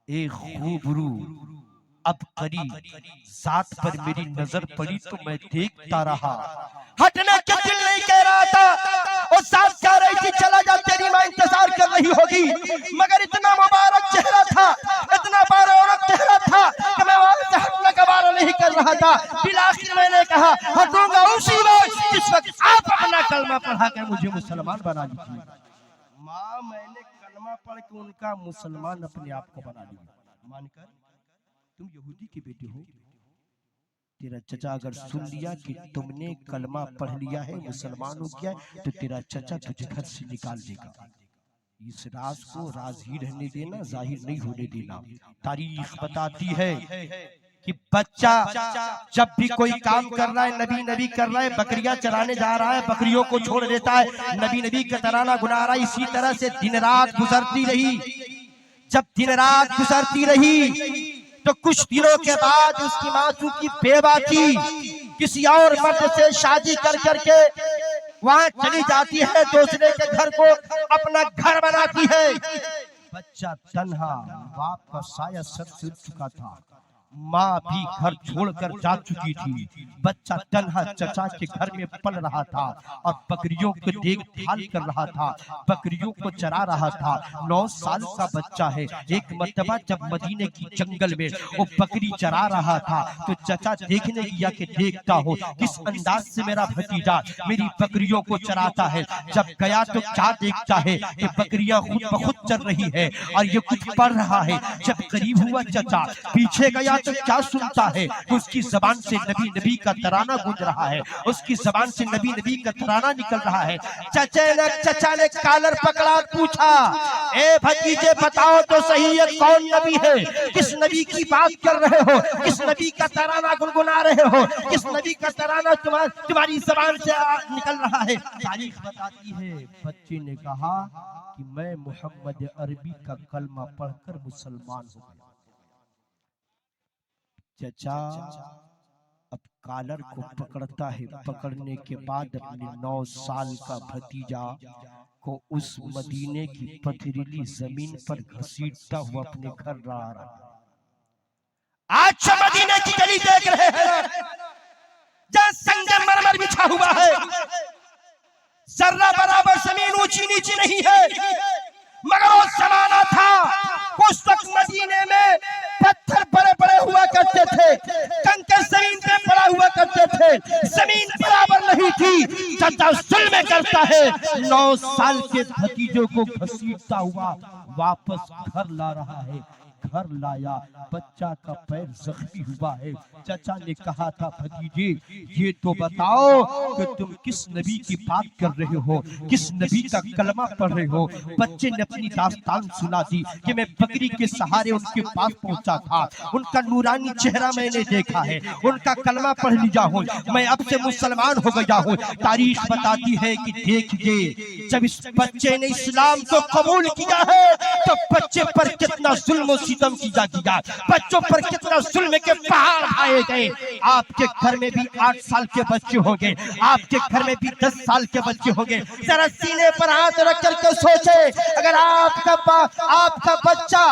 Speaker 1: एक खूबरू अबकरी जात पर मेरी नजर पड़ी तो मैं देखता रहा। हटने के दिल नहीं कह रहा था, और साथ कह रही थी चला जा, तेरी मां इंतजार कर रही होगी, मगर इतना मुबारक चेहरा था, इतना मुबारक चेहरा था कि मैं वहां से हटने का वारा नहीं कर रहा था। फिर आखिर मैंने कहा हटूंगा उसी वक्त जिस वक्त आप अपना कलमा पढ़ा कर मुझे मुसलमान बना लीजिए। माँ मैंने कलमा पढ़ के उनका मुसलमान अपने आप को बना लिया। मानकर तुम यहूदी के बेटे हो, तेरा चचा अगर सुन लिया कि तुमने कलमा पढ़ लिया है, मुसलमान हो गया, तो तेरा चचा तुझे घर से निकाल देगा। इस राज को राज ही रहने देना, जाहिर नहीं होने देना। तारीख बताती है कि बच्चा जब भी कोई काम कर रहा है, नबी नबी कर रहा है, बकरियां चराने जा रहा है, बकरियों को छोड़ देता है, नबी नबी का तराना गुना रहा है। इसी तरह से दिन रात गुजरती रही। जब दिन रात गुजरती रही तो कुछ दिनों के बाद उसकी माँ चूंकि बेवा थी, किसी और मर्द से शादी कर करके वहां चली जाती है, दूसरे के घर को अपना घर बनाती है। बच्चा तन्हा, बाप का साया सर से उठ चुका था, माँ भी घर छोड़कर जा चुकी थी। बच्चा तन्हा चचा के घर में पल रहा था और बकरियों को देखभाल कर रहा था, बकरियों को चरा रहा था। 9 साल का बच्चा है। एक मर्तबा जब मदीने की जंगल में वो बकरी चरा रहा था तो चचा देखने गया कि देखता हो किस अंदाज से मेरा भतीजा मेरी बकरियों को चराता है। जब गया तो क्या देखता है कि बकरियां खुद ब खुद चल रही है और ये कुछ पढ़ रहा है। जब करीब हुआ चचा, पीछे गया तो क्या सुनता है कि उसकी जबान से नबी नबी का तराना गूंज रहा है, उसकी जबान से नबी नबी का तराना निकल रहा है। चचा ने कॉलर पकड़ा, पूछा, ए भतीजे बताओ तो सही ये कौन नबी है, किस नबी की बात कर रहे हो, किस नबी का तराना गुनगुना रहे हो, किस नबी का तराना तुम्हारी जबान से निकल रहा है। तारीख बताती है बच्चे ने कहा कि मैं मोहम्मद अरबी का कलमा पढ़कर मुसलमान हो गया। चचा अब कॉलर को पकड़ता है, पकड़ने के बाद अपने 9 साल का भतीजा को उस मदीने की पथरीली जमीन पर घसीटता हुआ अपने घर ला रहा। आज मदीने की गली देख रहे हैं जहां संगमरमर बिछा हुआ है, जर्रा बराबर जमीन ऊंची नीची नहीं है, मगर वो जमाना था उस वक्त मदीने में पत्थर बड़े बड़े हुआ करते थे, कंकड़ जमीन पे पड़ा हुआ करते थे, जमीन बराबर नहीं थी। चचा जुल्म करता है, 9 साल के भतीजों को घसीटता हुआ वापस घर ला रहा है। घर लाया, बच्चा का पैर जख्मी हुआ है। चचा ने कहा था, भतीजे ये तो बताओ कि तुम किस नबी की बात कर रहे हो, किस नबी का कलमा पढ़ रहे हो। बच्चे ने अपनी दास्तान सुना दी कि मैं बकरी के सहारे उनके पास पहुंचा था, उनका नूरानी चेहरा मैंने देखा है, उनका कलमा पढ़ लिया हूँ, मैं अब से मुसलमान हो गया हूँ। तारीख बताती है कि देखिए जब इस बच्चे ने इस्लाम को कबूल किया है तो बच्चे पर कितना जुल्म सितम किया गया, बच्चों पर कितना जुल्म के पहाड़ आए गए। आपके घर में भी 8 साल के बच्चे होंगे, आपके घर में भी 10 साल के बच्चे होंगे। जरा सीने पर हाथ रख करके सोचे, अगर आपका बच्चा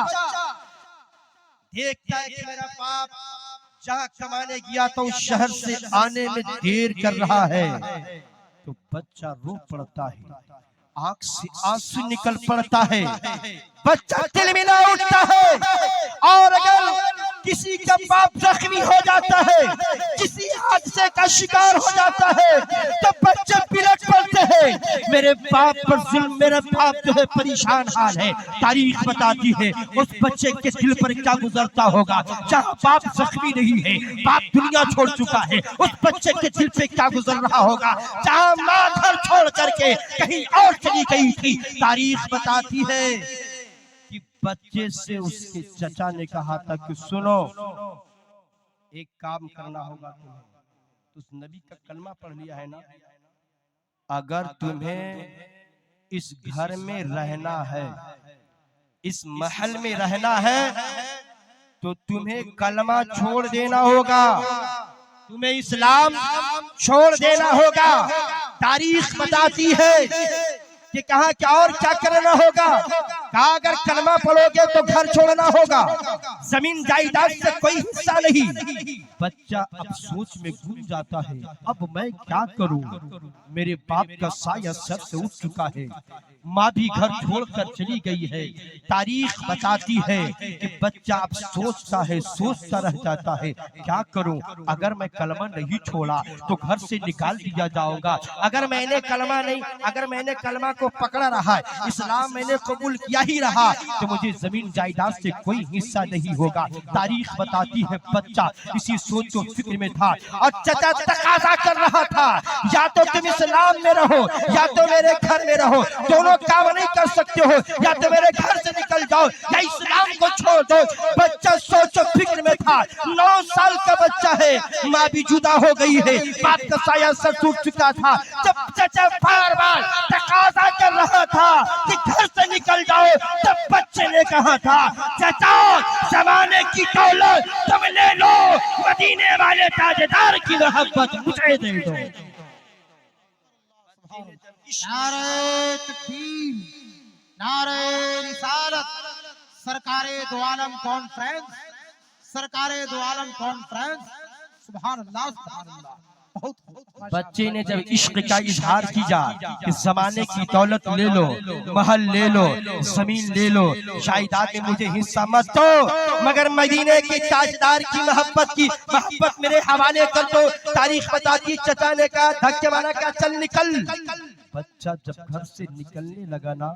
Speaker 1: देखता है कि मेरा बाप जहाँ कमाने गया तो उस शहर से आने में देर कर रहा है, तो बच्चा रो पड़ता है, आंख से आंसू निकल पड़ता है, बच्चा तिलमिला उठता है। और अगर किसी का बाप जख्मी हो जाता है, किसी हादसे का शिकार हो जाता है, तो बच्चे बिलख पड़ते हैं, मेरे बाप पर जुल्म, मेरा बाप जो है परेशान हाल है। तारीख बताती है उस बच्चे के दिल पर क्या गुजरता होगा। जहाँ बाप जख्मी नहीं है, बाप दुनिया छोड़ चुका है, उस बच्चे के दिल पे क्या गुजर रहा होगा। जहाँ माँ घर छोड़ करके कहीं और चली गई थी, तारीख बताती है कि बच्चे से उसके चचा ने कहा था कि सुनो, एक काम करना होगा तुम्हें। उस नबी का कलमा पढ़ लिया है ना, अगर तुम्हें इस घर में रहना है, इस महल में रहना है, तो तुम्हें कलमा छोड़ देना होगा, तुम्हें इस्लाम छोड़ देना होगा। तारीख बताती है कि कहा क्या और क्या करना होगा। कहा अगर कलमा पढ़ोगे तो घर छोड़ना होगा, जमीन जायदाद से कोई हिस्सा नहीं। बच्चा अब सोच में घूम जाता है, अब मैं क्या करूं, मेरे बाप का साया सर से उठ चुका है, माँ भी घर छोड़कर चली गई है। तारीख बताती है कि बच्चा अब सोचता है, सोचता रह जाता है, क्या करूं, अगर मैं कलमा नहीं छोड़ा तो घर से निकाल दिया जाऊंगा। अगर मैंने कलमा को पकड़ा रहा, इस्लाम मैंने कबूल किया ही रहा, तो मुझे जमीन जायदाद से कोई हिस्सा नहीं होगा। तारीख बताती है बच्चा इसी सोचो फिक्र में था, और चचा तकाजा कर रहा था, या तो तुम इस्लाम में रहो या तो मेरे घर में रहो, दोनों काम नहीं कर सकते हो, या तो मेरे घर से निकल जाओ या इस्लाम को छोड़ दो। बच्चा सोचो फिक्र में था, 9 साल का बच्चा है, माँ भी जुदा हो गई है, बाप का साया सर टूट चुका था। जब चचा बार बार तकाजा कर रहा था कि घर से निकल जाओ, तब बच्चे ने कहा था, चचा जमाने की दौलत तुम ले लो, मदीने वाले ताजदार की मोहब्बत मुझे दे दो।
Speaker 2: नारे तकबीर, नारे रिसालत, सरकारे दो आलम कॉन्फ्रेंस, सरकारे दो आलम कॉन्फ्रेंस। सुभान अल्लाह, सुभान अल्लाह।
Speaker 1: बच्चे ने जब इश्क का इजहार किया कि जमाने की दौलत ले लो, महल ले लो, जमीन ले लो, जायदाद में मुझे हिस्सा मत दो, मगर मदीने के ताजदार की मोहब्बत मेरे हवाले कर दो। तारीख बताती चचा ने कहा, धक्के मारा, कहा चल निकल। बच्चा जब घर से निकलने लगा ना,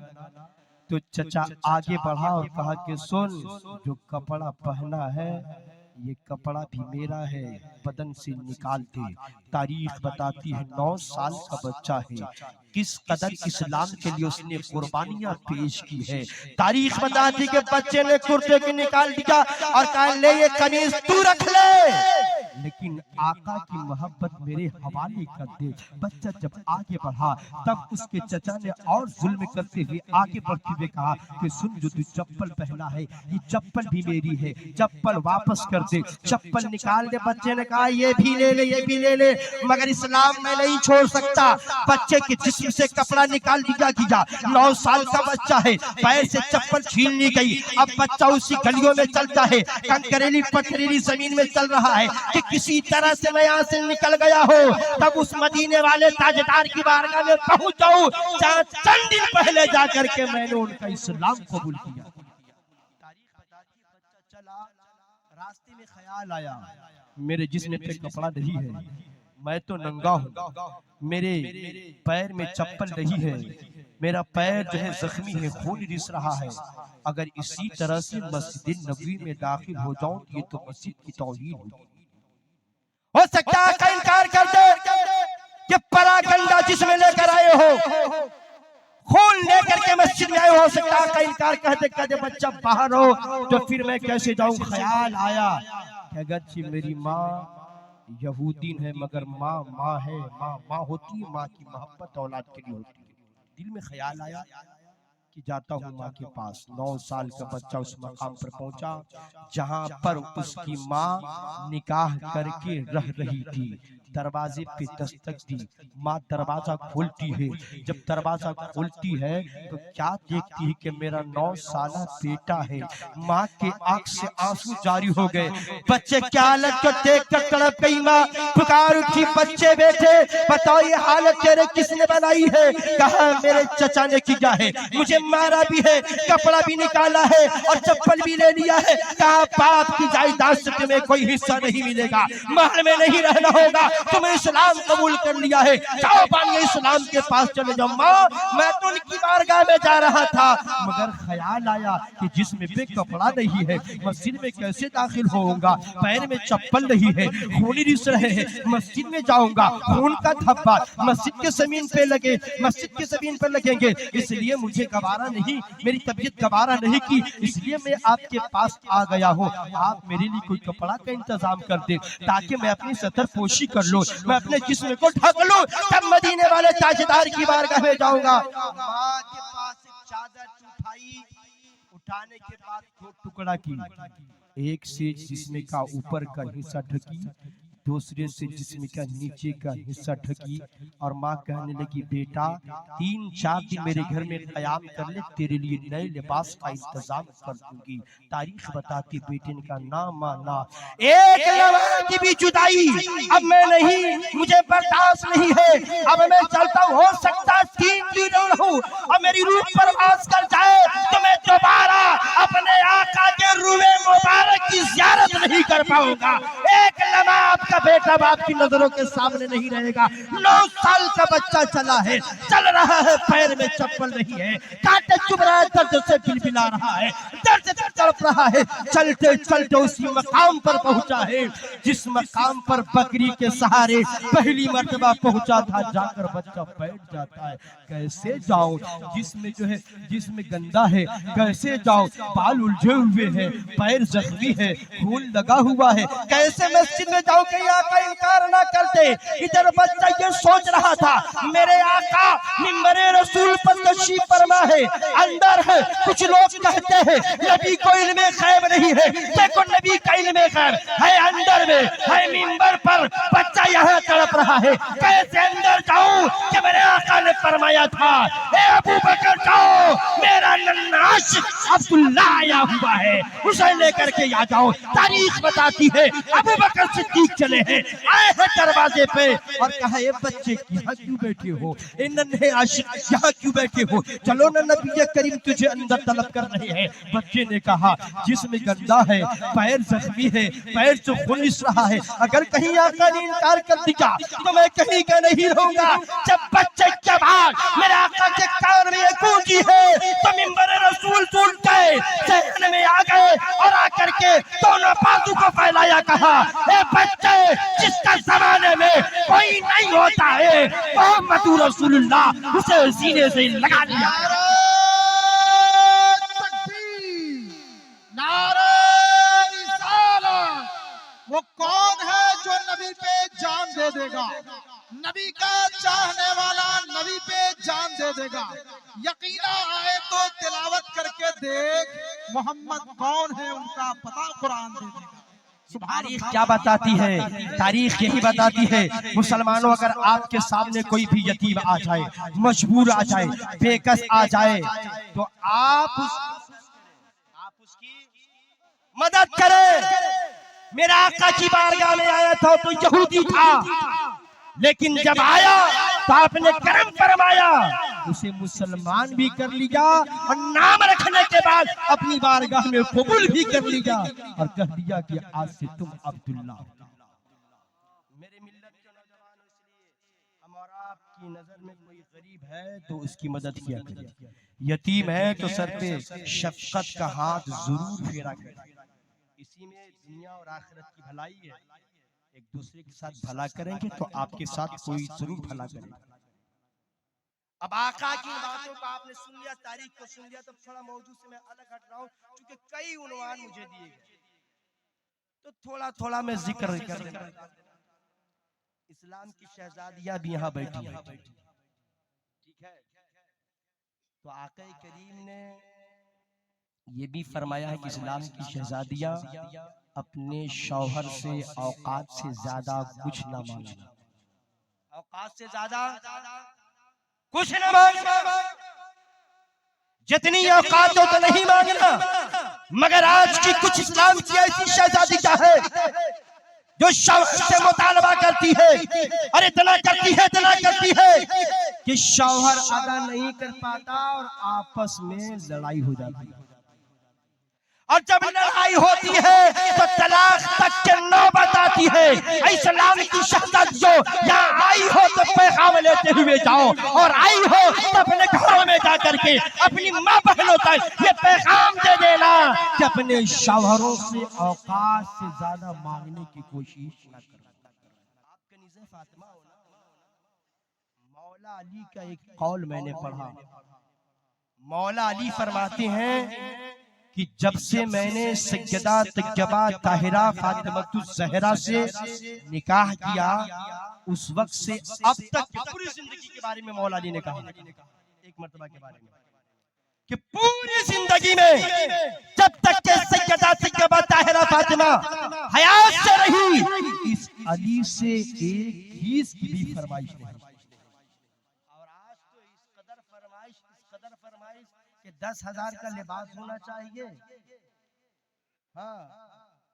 Speaker 1: तो चचा आगे बढ़ा और कहा कि सुन, जो कपड़ा पहना है ये कपड़ा भी मेरा है, बदन से निकाल दे। तारीख बताती है 9 साल का बच्चा है, किस कदर इस्लाम के लिए उसने कुर्बानियां पेश की है। तारीख बताती कि बच्चे ने कुर्ते को निकाल दिया और कहा ले ये कमीज तू रख ले, लेकिन आका की मोहब्बत मेरे हवाले कर दे। बच्चा जब आगे बढ़ा, तब उसके चचा ने और जुल्म करते हुए आगे बढ़ते हुए कहा कि सुन, जो तू चप्पल पहना है ये चप्पल भी मेरी है, चप्पल वापस कर दे, चप्पल निकाल दे। बच्चे ने कहा ये भी ले ले, ये भी ले ले, मगर इस्लाम में नहीं छोड़ सकता। बच्चे के जिस्म से कपड़ा निकाल दिया गया। 9 साल का बच्चा है, पैर से चप्पल छीन ली गई। अब बच्चा उसी गलियों में चलता है, कंकरेली पथरीली जमीन में चल रहा है कि किसी तरह से मैं यहाँ से निकल गया हो, तब उस मदीने वाले ताजदार की बारगाह में पहुंच जाऊं, जहाँ चंद दिन पहले जाकर के मैंने उनका इस्लाम कबूल किया। तारीख बताती है बच्चा चला, रास्ते में ख्याल आया, मेरे जिस्म पे कपड़ा नहीं है, मैं तो नंगा हूँ, मेरे पैर में चप्पल नहीं है, मेरा पैर जो है जख्मी है, खून रिस रहा है। अगर इसी तरह से मस्जिद नबवी में दाखिल हो जाऊं तो ये तो मस्जिद की तौहीन होगी। हो सकता है का इनकार कर दे कि परागंदा जिसमें लेकर आए हो, खून लेकर के मस्जिद में आए हो सकता है का इनकार कहते बच्चा बाहर हो तो फिर मैं कैसे जाऊं। ख्याल आया कि अगर मेरी माँ यहूदीन है मगर माँ है, माँ होती है, माँ की मोहब्बत औलाद के लिए होती है। दिल में ख्याल आया कि जाता हूँ माँ के पास। 9 साल का बच्चा उस मकाम पर पहुंचा जहां पर उसकी माँ निकाह करके रह रही थी। दरवाजे पे दस्तक दी। माँ दरवाजा खोलती है। जब दरवाजा खोलती है तो क्या देखती है कि मेरा 9 साला बेटा है। माँ के आंख से आंसू जारी हो गए। बच्चे क्या हालत को देख कर तड़प गई माँ, पुकार उठी, बच्चे बेटे बताओ ये हालत तेरे किसने बनाई है। कहा मेरे चचा ने किया है, मुझे मारा भी है, कपड़ा भी निकाला है और चप्पल भी ले लिया है। कहा बाप की जायदाद से तुम्हें कोई हिस्सा नहीं मिलेगा, महल में नहीं रहना होगा, तुम्हें इस्लाम कबूल कर लिया है, जाओ बानिए इस्लाम के पास चले जाओ। माँ मैं तो उनकी बारगाह में जा रहा था, मगर ख्याल आया कि जिसमें पे कपड़ा नहीं है मस्जिद में कैसे दाखिल होऊंगा, पैर में चप्पल नहीं है, खूनी रिस रहे हैं, मस्जिद में जाऊंगा खून का धब्बा मस्जिद के जमीन पे लगे, मस्जिद के जमीन पर लगेंगे, इसलिए मुझे गवारा नहीं, मेरी तबीयत गवारा नहीं की, इसलिए मैं आपके पास आ गया हूँ। आप मेरे लिए कोई कपड़ा का इंतजाम कर दे ताकि मैं अपनी सतर पोशी कर लूं, मैं अपने जिस्म को ढक लूं, तब मदीने वाले ताजदार की बारगाह में जाऊंगा। माँ के पास एक चादर उठाई, उठाने के बाद दो टुकड़ा की, एक से जिस्म का ऊपर का हिस्सा ढकी, दूसरे से जिस्म का नीचे का हिस्सा ढकी, और माँ कहने लगी बेटा 3-4 दिन मेरे घर में कयाम कर ले, तेरे लिए नए लिबास का इंतजाम कर दूंगी। तारीख बताती बेटे ने कहा ना माँ ना, एक लम्हे की भी जुदाई अब मैं नहीं, मुझे बर्दाश्त नहीं है, अब मैं चलता हूँ, हो सकता 3 दिन रहूं और मेरी रूह परवास कर जाए तो मैं दोबारा अपने आका के रूहे मुबारक की ज़ियारत नहीं कर पाऊंगा। एक लम्हा आपका बेटा बाप की नजरों के सामने नहीं रहेगा। 9 साल का बच्चा चला है, चल रहा है, पैर में चप्पल नहीं है, कांटे चुभ रहा है, दर्द से बिलबिला रहा है, दर्द से तड़प रहा है, चलते चलते उसी मकाम पर पहुंचा है जिस मकाम पर बकरी के सहारे पहली मर्तबा पहुंचा था। जाकर बच्चा बैठ जाता है, कैसे जाऊं, जिसमें जो है जिसमें गंदा है, कैसे जाऊं, बाल उलझे हुए हैं, पैर जख्मी है, खून लगा हुआ है, कैसे मस्जिद में जाऊं कि आका इनकार ना करते। इधर बच्चा ये सोच रहा था मेरे आका मिंबरे रसूल पर तशरीफ फरमा है, अंदर है, कुछ लोग कहते हैं नबी को इल्मे गैब नहीं है, देखो नबी का इल्मे गैब है, अंदर में है मिंबर पर, बच्चा यहाँ तड़प रहा है, कैसे अंदर जाऊं कि मेरे आका ने फरमाया था ए अबू बकर जाओ, मेरा नन्नाश अब्दुल्लाह आया हुआ है, उसे लेकर के आ जाओ। तारीख बताती है अबू बकर सिद्दीक चले हैं, आए हैं दरवाजे पे और कहा ये बच्चे यहाँ क्यों बैठे हो, ए नन्हे आशिक यहाँ क्यों बैठे हो, चलो ना नबी करीम तुझे अंदर तलब कर रहे हैं। बच्चे ने कहा जिसमें गंदा है, पैर जख्मी है, पैर से खून रिस रहा है, अगर कहीं आका ने इनकार कर दिया तो मैं कहीं का नहीं रहूंगा। जब बच्चे के बाद मेरे आका के कान में गूंजी है तो मिंबर रसूल सुन के सहन में आ गए और आकर के दोनों बाजू को फैलाया, कहा ए बच्चे जिसका जमाने में कोई नहीं होता है मोहम्मद रसूलुल्लाह, उसे सीने से लगा दिया।
Speaker 2: वो कौन है जो नबी पे जान दे देगा, नबी का चाहने वाला नबी पे जान दे देगा। यकीना आए तो तिलावत करके देख, मोहम्मद कौन है उनका पता कुरान दे देगा।
Speaker 1: तारीख क्या बताती है, तारीख यही बताती है मुसलमानों, अगर आपके सामने कोई भी यतीम आ जाए, मजबूर आ जाए, बेकस आ जाए, तो आप उसकी मदद करें। मेरा आका की बारगाह में आया था तो यहूदी था, लेकिन जब आया तो आपने करम फरमाया, उसे मुसलमान भी कर लिया और नाम रखने के बाद अपनी बारगाह में कबूल भी कर लिया और कह दिया कि आज से तुम अब्दुल्ला। मेरे मिल्लत के नौजवान, इसलिए हम और आपकी नजर में कोई गरीब है तो उसकी मदद किया करें, यतीम है तो सर पे शफकत का हाथ जरूर फेरा करें। इसी में दुनिया और आखिरत की भलाई है। एक दूसरे के साथ भला करेंगे तो आपके साथ कोई जरूर भला करेगा। अब आका की बातों को आपने सुन लिया, तारीख को सुन लिया, तो थोड़ा मौजू से मैं अलग हट रहा हूँ क्योंकि कई उन्वान मुझे दिए गए, तो थोड़ा थोड़ा मैं जिक्र कर रहा हूं। इस्लाम की शहजादियां भी यहाँ बैठी है, ठीक है। तो आका करीम ने ये भी फरमाया है कि इस्लाम की शहजादियां अपने शौहर से औकात से ज्यादा कुछ ना मांगना। औकात से ज्यादा कुछ न मांगना, जितनी औकात हो तो नहीं मांगना। मगर आज की कुछ इस्लाम की ऐसी शहजादी क्या है जो शौहर से मुतालबा करती है और इतना करती है कि शौहर अदा नहीं कर पाता और आपस में लड़ाई हो जाती है। और जब लड़ाई होती है तो तलाक तक के नौबत आती है। इस्लाम की शहादत जो यहाँ आई हो तो पैगाम लेते हुए जाओ, और आई हो तो अपने घरों में जाकर के अपनी माँ बहनों तक ये पैगाम दे देना कि अपने शौहरों से औकात से ज्यादा मांगने की कोशिश न करो। आप कनीज़े फातिमा हो ना। मौला अली का एक कौल मैंने पढ़ा। मौला अली फरमाते हैं कि जब से मैंने सैयदा तैयबा ताहिरा फातिमतुज़ ज़हरा से निकाह किया, उस वक्त से अब तक पूरी जिंदगी के बारे में मौला अली ने कहा, एक मर्तबा के बारे में, कि पूरी जिंदगी में जब तक के सैयदा तैयबा ताहिरा फातिमा हयात से रही, इस अली से एक चीज की भी फरमाइश नहीं। और आज तो इस कदर फरमाइश कि 10,000 का लिबास होना चाहिए, हाँ,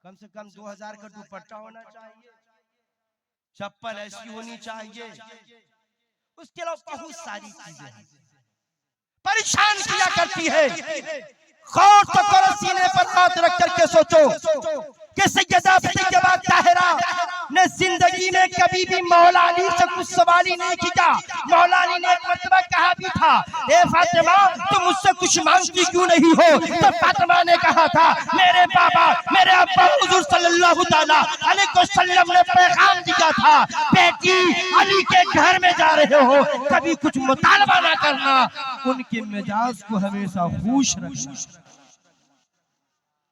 Speaker 1: कम से कम 2,000 का दुपट्टा होना चाहिए, चप्पल ऐसी होनी चाहिए, उसके अलावा बहुत सारी चीजें हैं, परेशान किया करती है। गौर तो करो, सीने पर हाथ रख करके सोचो कि सैयदा तैयबा ताहिरा ने जिंदगी में कभी भी मौला अली से कुछ सवाल ही नहीं किया। मौला अली ने एक मर्तबा कहा भी था, ए फातिमा तुम मुझसे कुछ मांगती क्यों नहीं हो? तो फातिमा ने कहा था, मेरे बाबा मेरे अब्बा हुजूर सल्लल्लाहु तआला अलैहि वसल्लम ने पैगाम दिया था, बेटी अली के घर में जा रहे हो कभी कुछ मुतालबा ना करना, उनके मिजाज को हमेशा खुश रखना।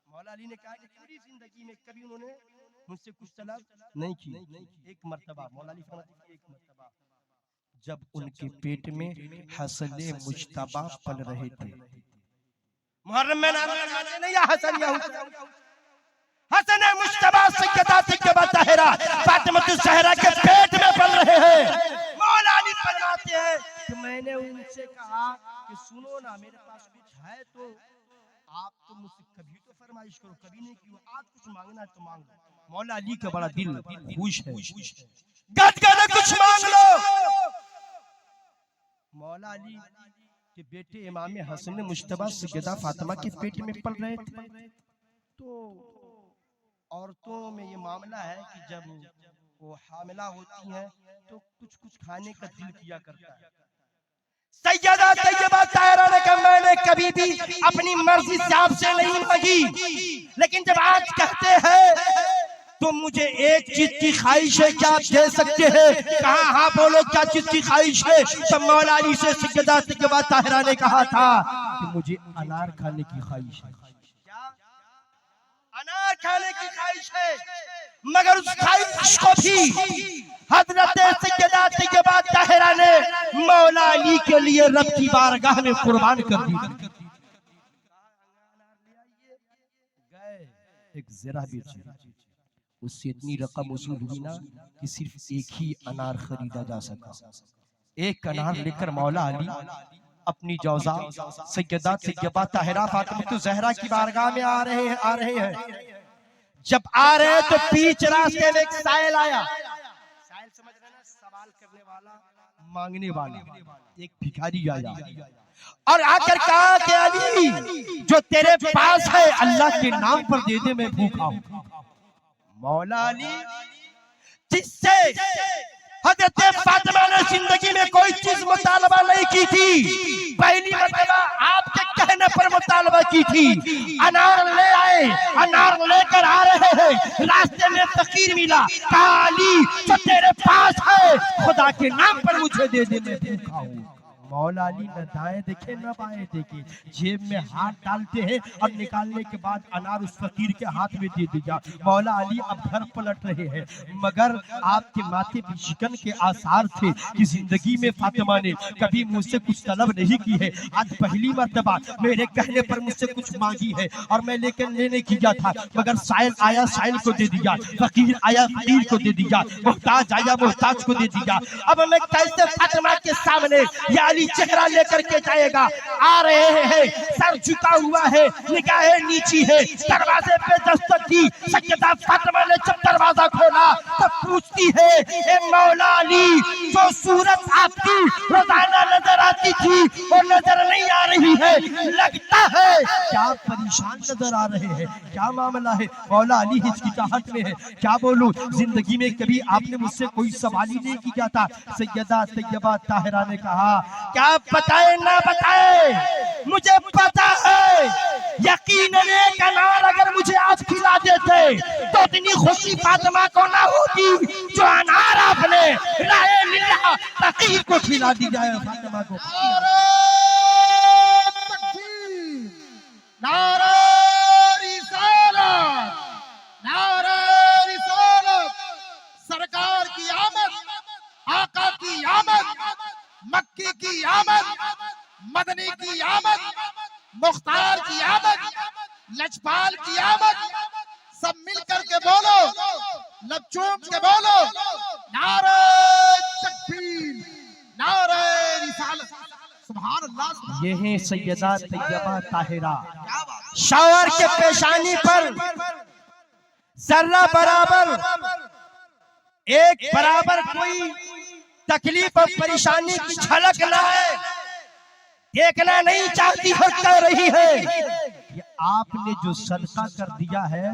Speaker 1: मौला अली ने कहा कि पूरी जिंदगी में कभी उन्होंने मुझसे कुछ तलब नहीं की। एक मर्तबा मौला अली फरमाते, एक मर्तबा जब उनके पेट में हसन मुज्तबा पल रहे थे, मुहर्रम में नाम लगाते नहीं या हसन या हसन मुज्तबा सैयदा तैयबा ताहिरा फातिमतुज़ ज़हरा के पेट में पल रहे हैं। मौला अली फरमाते हैं कि मैंने उनसे कहा कि सुनो ना, मेरे पास कुछ है तो आप तो मुझसे कभी तो फरमाइश करो, कभी नहीं की, आज कुछ मांगना है तो मांग लो। मौला अली का बड़ा दिल खुश है, गदगद कुछ मांग लो। मौला अली के बेटे इमाम हसन मुज्तबा सैयदा फातिमा के पेट में पल रहे थे, तो औरतों में ये मामला है कि जब वो हामिला होती हैं तो कुछ खाने का दिल किया करता है। सैयदा तैयबा ताहिरा ने कहा, मैंने कभी भी अपनी मर्जी से आपसे नहीं मांगी, लेकिन जब आज कहते हैं तो मुझे एक चीज की ख्वाहिश है, क्या आप दे सकते हैं? कहा हाँ बोलो, क्या चीज की ख्वाहिश है? तब मौला अली से सैयदा तैयबा ताहिरा ने कहा था कि मुझे अनार खाने की ख्वाहिश है। क्या अनार खाने की ख्वाहिश है? मगर उस ख्वाहिश को भी हजरत सैयदा तैयबा ताहिरा ने मौला अली के लिए रब की बारगाह में कुर्बान कर दी। एक ज़रा बेची, उससे इतनी रकम वसूल हुई ना कि सिर्फ एक ही अनार खरीदा जा सका। एक अनार लेकर मौला अली अपनी जौजा सैयदा तैयबा ताहिरा फातिमतुज़ ज़हरा की बारगाह में आ रहे हैं। जब आ रहे हैं तो बीच रास्ते में एक साइल आया। साइल समझ रहे ना, सवाल करने वाला, मांगने वाला, एक भिखारी आया और आकर कहा कि अली जो तेरे पास है अल्लाह के नाम पर दे दे, मैं भूखा हूं। मौला अली जिससे हजरत फातिमा ने जिंदगी में कोई चीज मुतालबा नहीं की थी, पहली मर्तबा आपके कहने पर मुतालबा की थी। अनार ले आए, अनार लेकर आ रहे हैं, रास्ते में फकीर मिला, कहा अली जो तेरे पास है खुदा के नाम पर मुझे दे दे, मैं भूखा हूं। मौला अली न दाएं देखे न बाएं देखे, जेब में हाथ डालते हैं और निकालने के बाद अनार उस फकीर के हाथ में दे दिया। मौला अली अब घर पलट रहे हैं, मगर आपके माथे पे शिकन के आसार थे कि जिंदगी में फातिमा ने कभी मुझसे कुछ तलब नहीं की है। आज पहली मर्तबा मेरे कहने पर मुझसे कुछ मांगी है और मैं लेकर लेने किया था, मगर साइल आया साइल को दे दिया, फकीर आया फकीर को दे दिया, मोहताज आया मोहताज को दे दिया। अब मैं कैसे फातिमा के सामने या अली चेहरा लेकर के जाएगा? आ रहे हैं, सर झुका हुआ है, निगाहें नीची है। दरवाजे पे दस्तक दी, सैयदा फातिमा ने जब दरवाजा खोला तब पूछती है, ए मौला अली, जो सूरत आपकी रोजाना नजर आती थी वो नजर नहीं आ रही है, लगता है क्या परेशान नजर आ रहे हैं, क्या मामला है? मौला अली हिचकिचाहट में है, क्या बोलूं, जिंदगी में कभी आपने मुझसे कोई सवाल ही नहीं किया था। सैयदा तैयबा ताहिरा ने कहा, क्या बताए ना बताए, मुझे पता है, यकीनन एक अनार अगर मुझे आज खिला देते तो इतनी खुशी फातिमा को ना होती जो अनार आपने राहे लिल्लाह फकीर को खिला दी जाए। फातिमा को
Speaker 2: नारे रिसालत, नारे रिसालत, सरकार की आमद, आका की आमद, मक्की की आमद, मदनी की आमद, मुख्तार की आमद, लजपाल की आमद, सब मिलकर के बोलो, लब चूम के बोलो, नारे तकबीर, नारे रिसालत, सुभान अल्लाह।
Speaker 1: ये है सैयदा तैयबा ताहिरा, शौहर के पेशानी पर जर्रा बराबर एक बराबर कोई तकलीफ और परेशानी की झलक ना है, देखना नहीं चाहती हो, कह रही है कि आपने जो सदका कर दिया है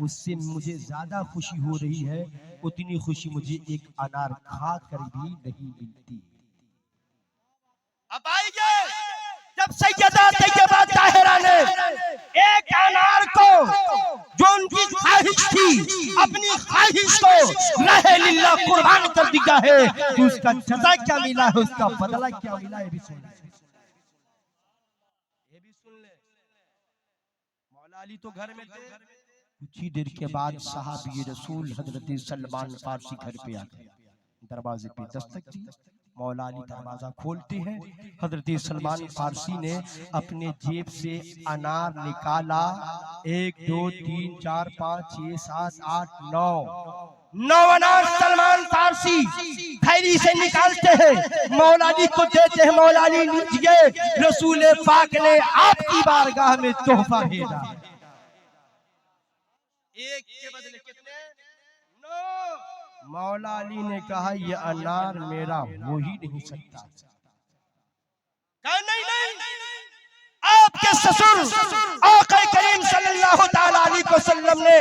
Speaker 1: उससे मुझे ज्यादा खुशी हो रही है, उतनी खुशी मुझे एक अनार खा कर भी नहीं मिलती। अब आइए, जब सैयदा तैयबा ताहिरा ने एक अनार को, जो उनकी ख्वाहिश थी, अपनी ख्वाहिश को राहे लिल्लाह कुर्बान कर दिया है, तो उसका जज़ा क्या मिला है, उसका बदला क्या मिला है, ये भी सुन ले। मौला अली तो घर में थे, कुछ ही देर के बाद साहबी रसूल हजरत सलमान फारसी घर पे आ गए, दरवाजे पे दस्तक दी, मौला अली दरवाजा खोलते हैं। हजरत सलमान फारसी ने अपने जेब से अनार निकाला, 1 2 3 4 5 6 7 8 9 अनार सलमान फारसी थैली से निकालते हैं, मौला अली को देते हैं। मौला अली लीजिए, रसूल पाक ने आपकी बारगाह में तोहफा भेजा। एक के बदले कितने? 9। मौला अली ने कहा, यह अनार मेरा हो ही नहीं सकता। कहा नहीं नहीं, आपके ससुर आका करीम सल्लल्लाहु तआला अलैहि वसल्लम ने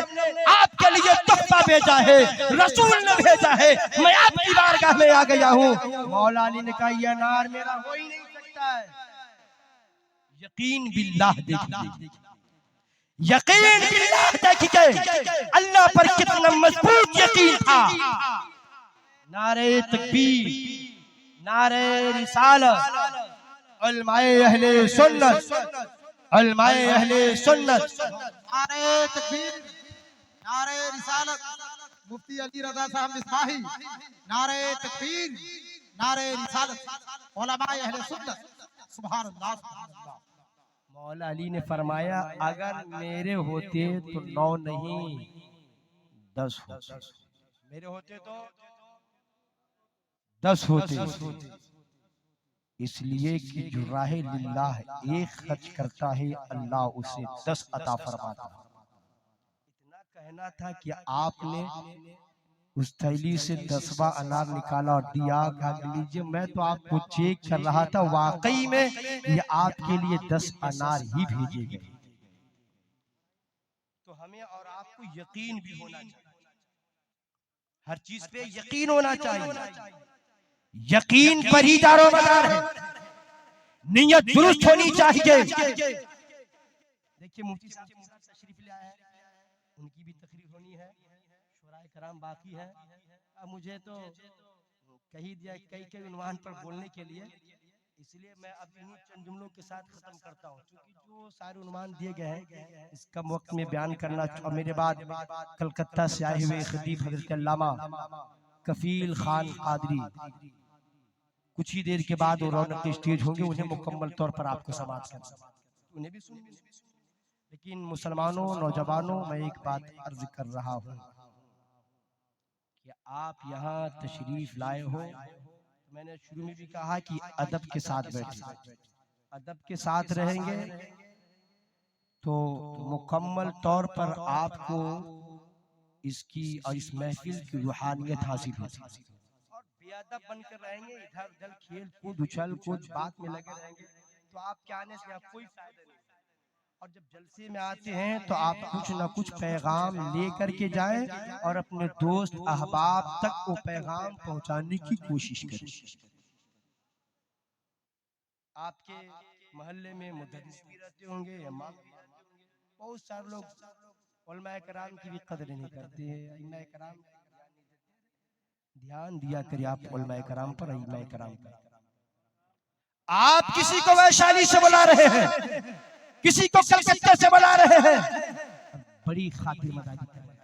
Speaker 1: आपके लिए तोहफा भेजा है, रसूल ने भेजा है, मैं आपकी बारगाह में आ गया हूँ। मौला अली ने कहा, यह अनार मेरा हो ही नहीं सकता है। यकीन बिल्लाह देखिए, यकीन बिल्लाह देखिए, अल्लाह पर कितना मजबूत यकीन था। नारे तकबीर, नारे रिसालत, उलमाए अहले सुन्नत, उलमाए अहले सुन्नत,
Speaker 2: नारे तकबीर, नारे रिसालत, मुफ्ती अली रजा साहब मिसबाही, नारे तकबीर, नारे रिसालत, उलमाए अहले सुन्नत, सुभान अल्लाह, सुभान अल्लाह।
Speaker 1: मौला अली ने फरमाया, अगर मेरे होते तो 9 नहीं 10 होते, मेरे होते तो 10 होते, इसलिए कि जो राहे लिल्लाह एक खर्च करता है, अल्लाह उसे 10 अता फरमाता है। इतना कहना था कि आपने उस थैली से 10वां अनार निकाला और दिया, कहा लीजिए, मैं तो आपको चेक कर रहा था, वाकई में ये आपके लिए 10 अनार ही भेजे गए। तो हमें और आपको यकीन भी होना चाहिए, हर चीज पे यकीन होना चाहिए, यकीन पर ही दारोमदार है, नियत दुरुस्त होनी चाहिए। देखिए मुफ्ती साहब तशरीफ ले आए हैं, उनकी भी तकरीर होनी है, शुराए कराम बाकी है। अब मुझे तो कही दिया कई उन्वान पर बोलने के लिए, इसलिए मैं अब इन्हीं चंद जुमलों के साथ खत्म करता हूँ, क्योंकि जो सारे उन्वान दिए गए हैं इसका वक्त में बयान करना, और मेरे बाद कलकत्ता से आए हुए खतीब हजरत अल्लामा कफील खान कादरी कुछ ही देर के बाद वो रौनक स्टेज होंगे, उन्हें मुकम्मल तौर पर आपको समाप्त करना, उन्हें भी सुन। लेकिन मुसलमानों, नौजवानों, मैं एक बात अर्ज कर रहा हूँ कि आप यहाँ तशरीफ लाए हो, मैंने शुरू में भी कहा कि अदब के साथ बैठे, अदब के साथ रहेंगे तो मुकम्मल तौर पर आपको इसकी और इस महफिल की रूहानियत हासिल होती है। और बेअदब बनकर रहेंगे, इधर उधर खेल कूद उछल कूद बात में लगे रहेंगे, तो आपके आने से आप कोई फायदा नहीं। और जब जलसे में आते हैं तो आप कुछ ना कुछ पैगाम लेकर के जाएं और अपने दोस्त अहबाब तक वो पैगाम पहुंचाने की कोशिश करें। आपके मोहल्ले में मुदर्रिस भी रहते होंगे, इमाम भी रहते होंगे, बहुत सारे लोग उलमाए कराम की भी कदर नहीं करते हैं, इमाम कराम ध्यान दिया करिए आप उलमाए कराम पर, इमाम कराम पर। आप किसी को वैशाली से बुला रहे हैं, किसी को कलकत्ता से बुला रहे हैं, बड़ी खातिर मदारी कर रहे हैं,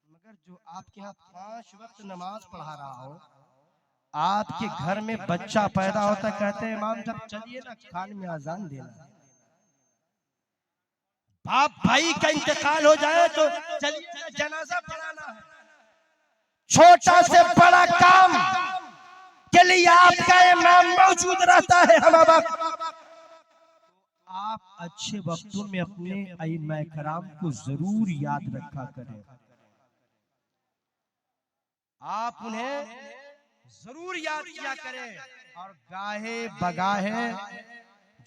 Speaker 1: मगर जो आपके यहाँ 5 वक्त नमाज पढ़ा रहा हो, आपके घर में बच्चा पैदा होता, कहते हैं इमाम साहब चलिए ना खान में अजान देना, बाप भाई का इंतकाल हो जाए तो चलिए ना जनाजा पढ़ाना है, छोटा से बड़ा काम के लिए आपका इमाम मौजूद रहता है। हम आप अच्छे वक्तों में अपने अइम्मा कराम को जरूर याद रखा करें, आप उन्हें जरूर याद किया करें, और गाहे बगाहे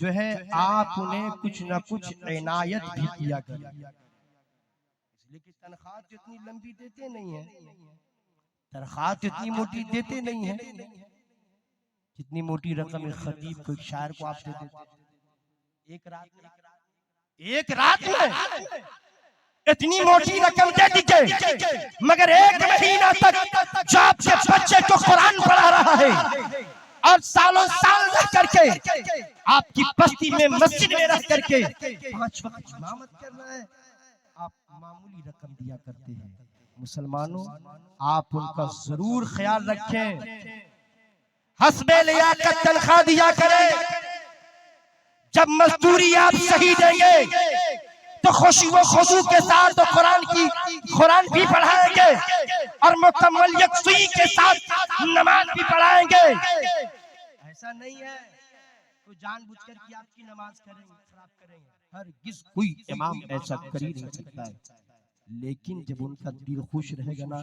Speaker 1: जो है आप उन्हें कुछ न कुछ इनायत भी किया करें, इसलिए कि तनख्वाह तो इतनी लंबी देते नहीं है, तनख्वाह तो इतनी मोटी देते नहीं है, जितनी मोटी रकम खतीब को, एक शायर को आप दे देते एक रात में इतनी मोटी रकम दे दीजिए, मगर 1 महीना तक जो आपके बच्चे को कुरान पढ़ा रहा है और सालों साल रह करके आपकी बस्ती में मस्जिद में रह करके 5 वक्त इमामत कर रहा है, आप मामूली रकम दिया करते हैं। मुसलमानों, आप उनका जरूर ख्याल रखें, हस्बे लियाकत तनख्वाह दिया करें, जब मजदूरी आप सही देंगे तो खुशी व खुशू के साथ तो कुरान भी पढ़ाएंगे और मुकम्मल यकसुई के साथ नमाज भी पढ़ाएंगे। ऐसा नहीं है तो जानबूझकर कि आपकी नमाज करेंगे, खराब करेंगे, हरगिज़ कोई इमाम ऐसा कर ही नहीं सकता है, लेकिन जब उनका दिल खुश रहेगा ना,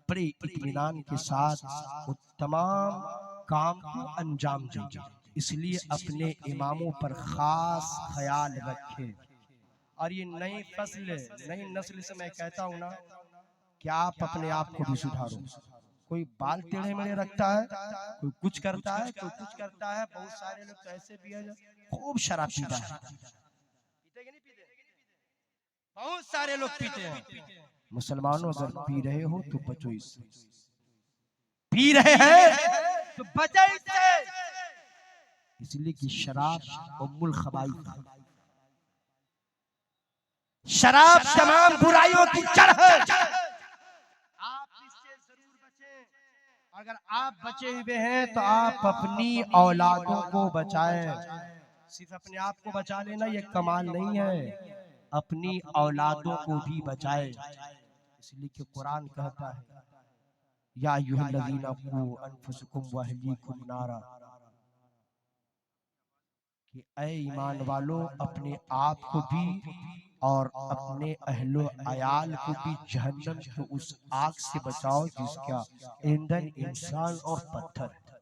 Speaker 1: बड़े इत्मीनान के साथ वो तमाम काम को अंजाम देंगे। इसलिए अपने इमामों पर खास ख्याल रखें। और ये नई नस्ल से मैं कहता हूँ ना कि आप अपने आप को भी सुधारो। कोई बाल टेढ़े मेढ़े रखता है, कोई कुछ करता है, कोई कुछ करता है, बहुत सारे लोग तो ऐसे भी है खूब शराब पीता है, पीते कि नहीं पीते, बहुत सारे लोग पीते हैं। मुसलमानों अगर पी रहे हो तो बचो इससे, पी रहे हैं तो बचो इससे, इसलिए कि शराब उम्मुल खबाइस, शराब तमाम बुराइयों की जड़ है, आप इससे जरूर बचें। अगर आप बचे हुए हैं तो आप अपनी औलादों को बचाएं। सिर्फ अपने आप को बचा लेना ये कमाल नहीं है, अपनी औलादों को भी बचाएं। इसलिए कि कुरान कहता है या अय्युहल्लज़ीना क़ू अनफुसकुम व अहलीकुम नारा, कि ऐ ईमान वालों अपने आप को भी और अपने अहलो अयाल को भी जहन्नम की उस आग से बचाओ जिसका ईंधन इंसान और पत्थर है।